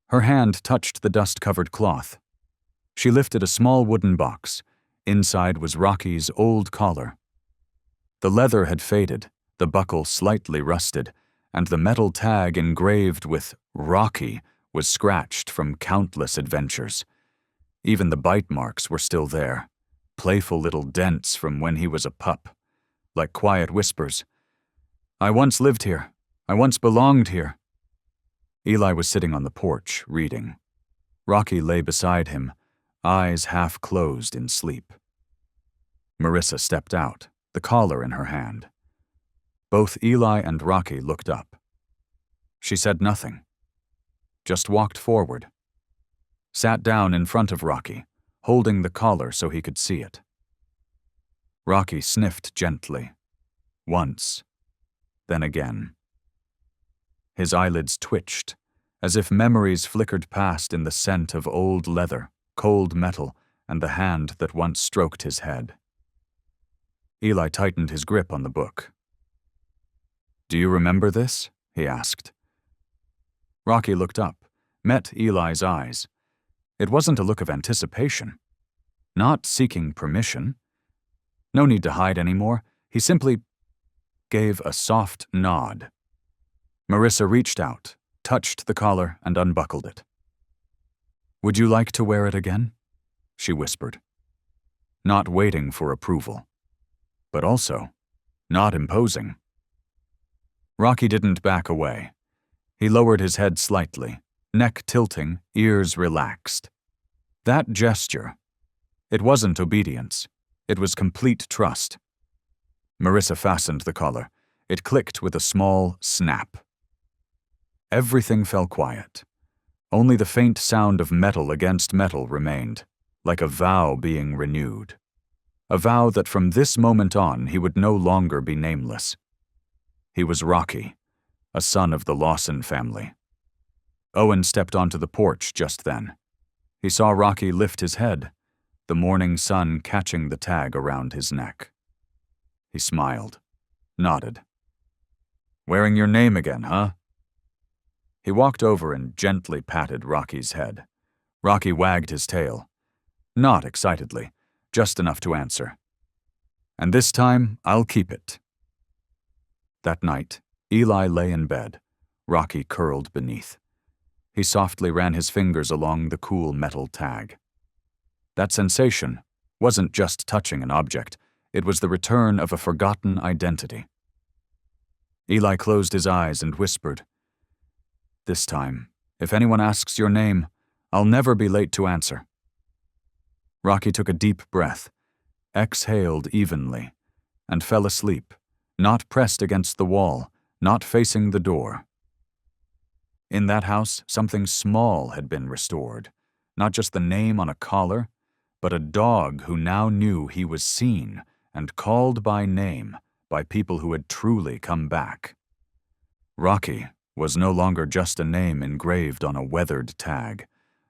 Her hand touched the dust-covered cloth. She lifted a small wooden box. Inside was Rocky's old collar. The leather had faded, the buckle slightly rusted, and the metal tag engraved with Rocky was scratched from countless adventures. Even the bite marks were still there, playful little dents from when he was a pup, like quiet whispers. "I once lived here. I once belonged here." Eli was sitting on the porch, reading. Rocky lay beside him, eyes half closed in sleep. Marissa stepped out, the collar in her hand. Both Eli and Rocky looked up. She said nothing, just walked forward, sat down in front of Rocky, holding the collar so he could see it. Rocky sniffed gently, once, then again. His eyelids twitched, as if memories flickered past in the scent of old leather, cold metal, and the hand that once stroked his head. Eli tightened his grip on the book. "Do you remember this?" he asked. Rocky looked up, met Eli's eyes. It wasn't a look of anticipation, not seeking permission. No need to hide anymore. He simply gave a soft nod. Marissa reached out, touched the collar, and unbuckled it. "Would you like to wear it again?" she whispered, not waiting for approval, but also not imposing. Rocky didn't back away. He lowered his head slightly, neck tilting, ears relaxed. That gesture, it wasn't obedience. It was complete trust. Marissa fastened the collar. It clicked with a small snap. Everything fell quiet. Only the faint sound of metal against metal remained, like a vow being renewed. A vow that from this moment on he would no longer be nameless. He was Rocky, a son of the Lawson family. Owen stepped onto the porch just then. He saw Rocky lift his head, the morning sun catching the tag around his neck. He smiled, nodded. "Wearing your name again, huh?" He walked over and gently patted Rocky's head. Rocky wagged his tail. Not excitedly, just enough to answer. "And this time, I'll keep it." That night, Eli lay in bed, Rocky curled beneath. He softly ran his fingers along the cool metal tag. That sensation wasn't just touching an object, it was the return of a forgotten identity. Eli closed his eyes and whispered, "This time, if anyone asks your name, I'll never be late to answer." Rocky took a deep breath, exhaled evenly, and fell asleep, not pressed against the wall, not facing the door. In that house, something small had been restored, not just the name on a collar, but a dog who now knew he was seen and called by name by people who had truly come back. Rocky was no longer just a name engraved on a weathered tag,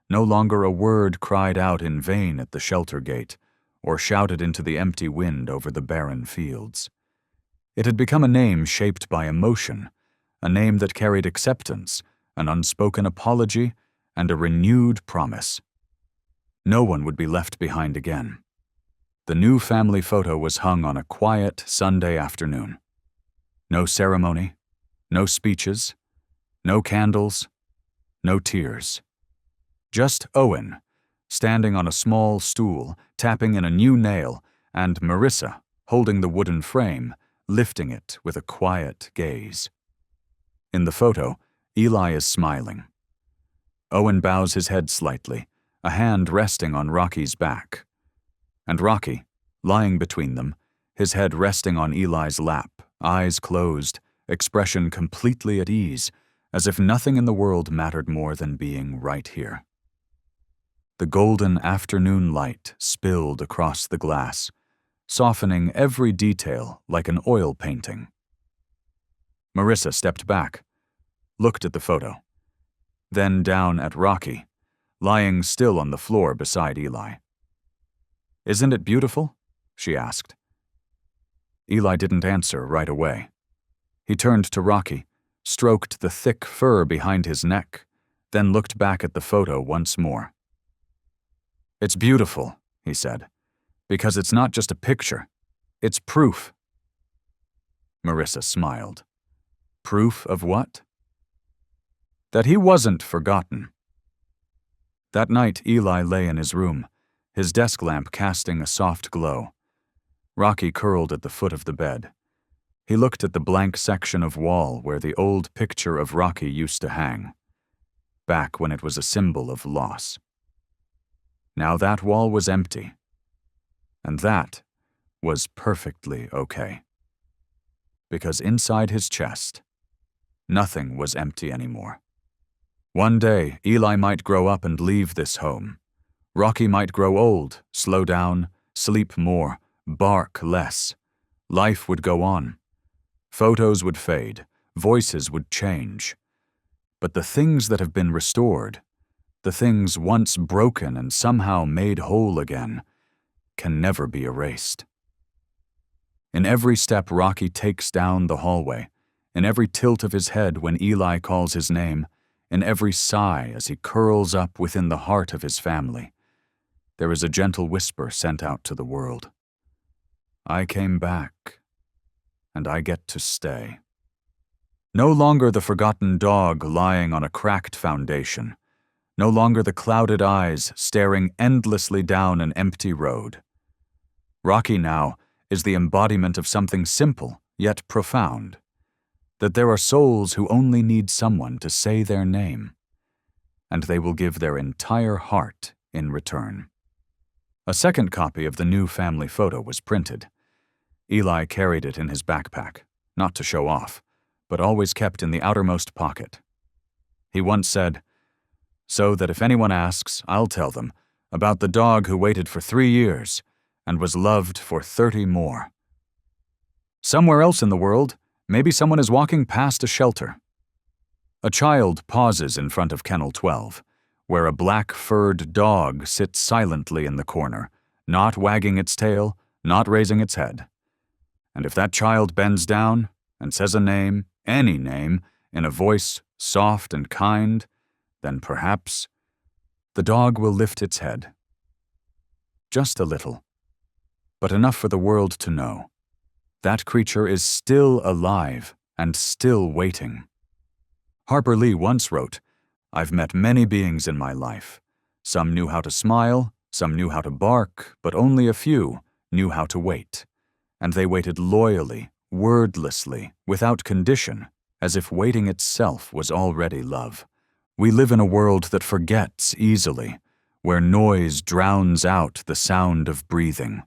no longer a word cried out in vain at the shelter gate or shouted into the empty wind over the barren fields. It had become a name shaped by emotion, a name that carried acceptance, an unspoken apology, and a renewed promise. No one would be left behind again. The new family photo was hung on a quiet Sunday afternoon. No ceremony, no speeches, no candles, no tears. Just Owen, standing on a small stool, tapping in a new nail, and Marissa, holding the wooden frame, lifting it with a quiet gaze. In the photo, Eli is smiling. Owen bows his head slightly, a hand resting on Rocky's back. And Rocky, lying between them, his head resting on Eli's lap, eyes closed, expression completely at ease, as if nothing in the world mattered more than being right here. The golden afternoon light spilled across the glass, softening every detail like an oil painting. Marissa stepped back, looked at the photo, then down at Rocky, lying still on the floor beside Eli. "Isn't it beautiful?" she asked. Eli didn't answer right away. He turned to Rocky, stroked the thick fur behind his neck, then looked back at the photo once more. "It's beautiful," he said, "because it's not just a picture. It's proof." Marissa smiled. Proof of what? That he wasn't forgotten. That night, Eli lay in his room, his desk lamp casting a soft glow. Rocky curled at the foot of the bed. He looked at the blank section of wall where the old picture of Rocky used to hang, back when it was a symbol of loss. Now that wall was empty, and that was perfectly okay. Because inside his chest, nothing was empty anymore. One day, Eli might grow up and leave this home. Rocky might grow old, slow down, sleep more, bark less. Life would go on. Photos would fade, voices would change. But the things that have been restored, the things once broken and somehow made whole again, can never be erased. In every step Rocky takes down the hallway, in every tilt of his head when Eli calls his name, in every sigh as he curls up within the heart of his family, there is a gentle whisper sent out to the world. I came back, and I get to stay. No longer the forgotten dog lying on a cracked foundation, no longer the clouded eyes staring endlessly down an empty road. Rocky now is the embodiment of something simple yet profound, that there are souls who only need someone to say their name, and they will give their entire heart in return. A second copy of the new family photo was printed. Eli carried it in his backpack, not to show off, but always kept in the outermost pocket. He once said, "So that if anyone asks, I'll tell them about the dog who waited for 3 years and was loved for 30 more. Somewhere else in the world, maybe someone is walking past a shelter." A child pauses in front of Kennel 12, where a black-furred dog sits silently in the corner, not wagging its tail, not raising its head. And if that child bends down and says a name, any name, in a voice soft and kind, then perhaps the dog will lift its head. Just a little, but enough for the world to know. That creature is still alive and still waiting. Harper Lee once wrote, "I've met many beings in my life. Some knew how to smile, some knew how to bark, but only a few knew how to wait. And they waited loyally, wordlessly, without condition, as if waiting itself was already love. We live in a world that forgets easily, where noise drowns out the sound of breathing,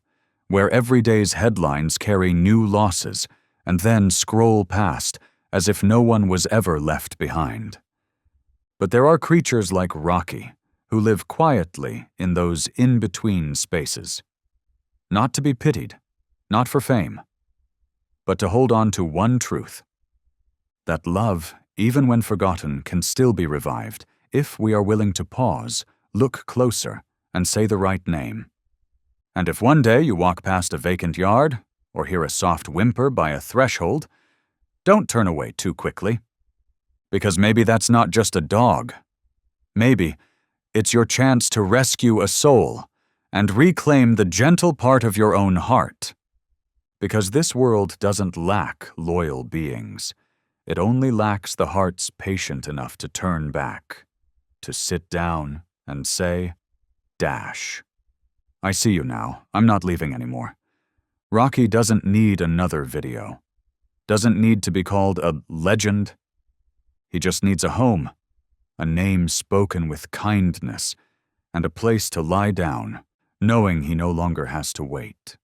where every day's headlines carry new losses and then scroll past as if no one was ever left behind. But there are creatures like Rocky who live quietly in those in-between spaces. Not to be pitied, not for fame, but to hold on to one truth: that love, even when forgotten, can still be revived if we are willing to pause, look closer, and say the right name. And if one day you walk past a vacant yard or hear a soft whimper by a threshold, don't turn away too quickly. Because maybe that's not just a dog. Maybe it's your chance to rescue a soul and reclaim the gentle part of your own heart. Because this world doesn't lack loyal beings. It only lacks the hearts patient enough to turn back, to sit down and say, "Dash. I see you now. I'm not leaving anymore." Rocky doesn't need another video. Doesn't need to be called a legend. He just needs a home, a name spoken with kindness, and a place to lie down, knowing he no longer has to wait.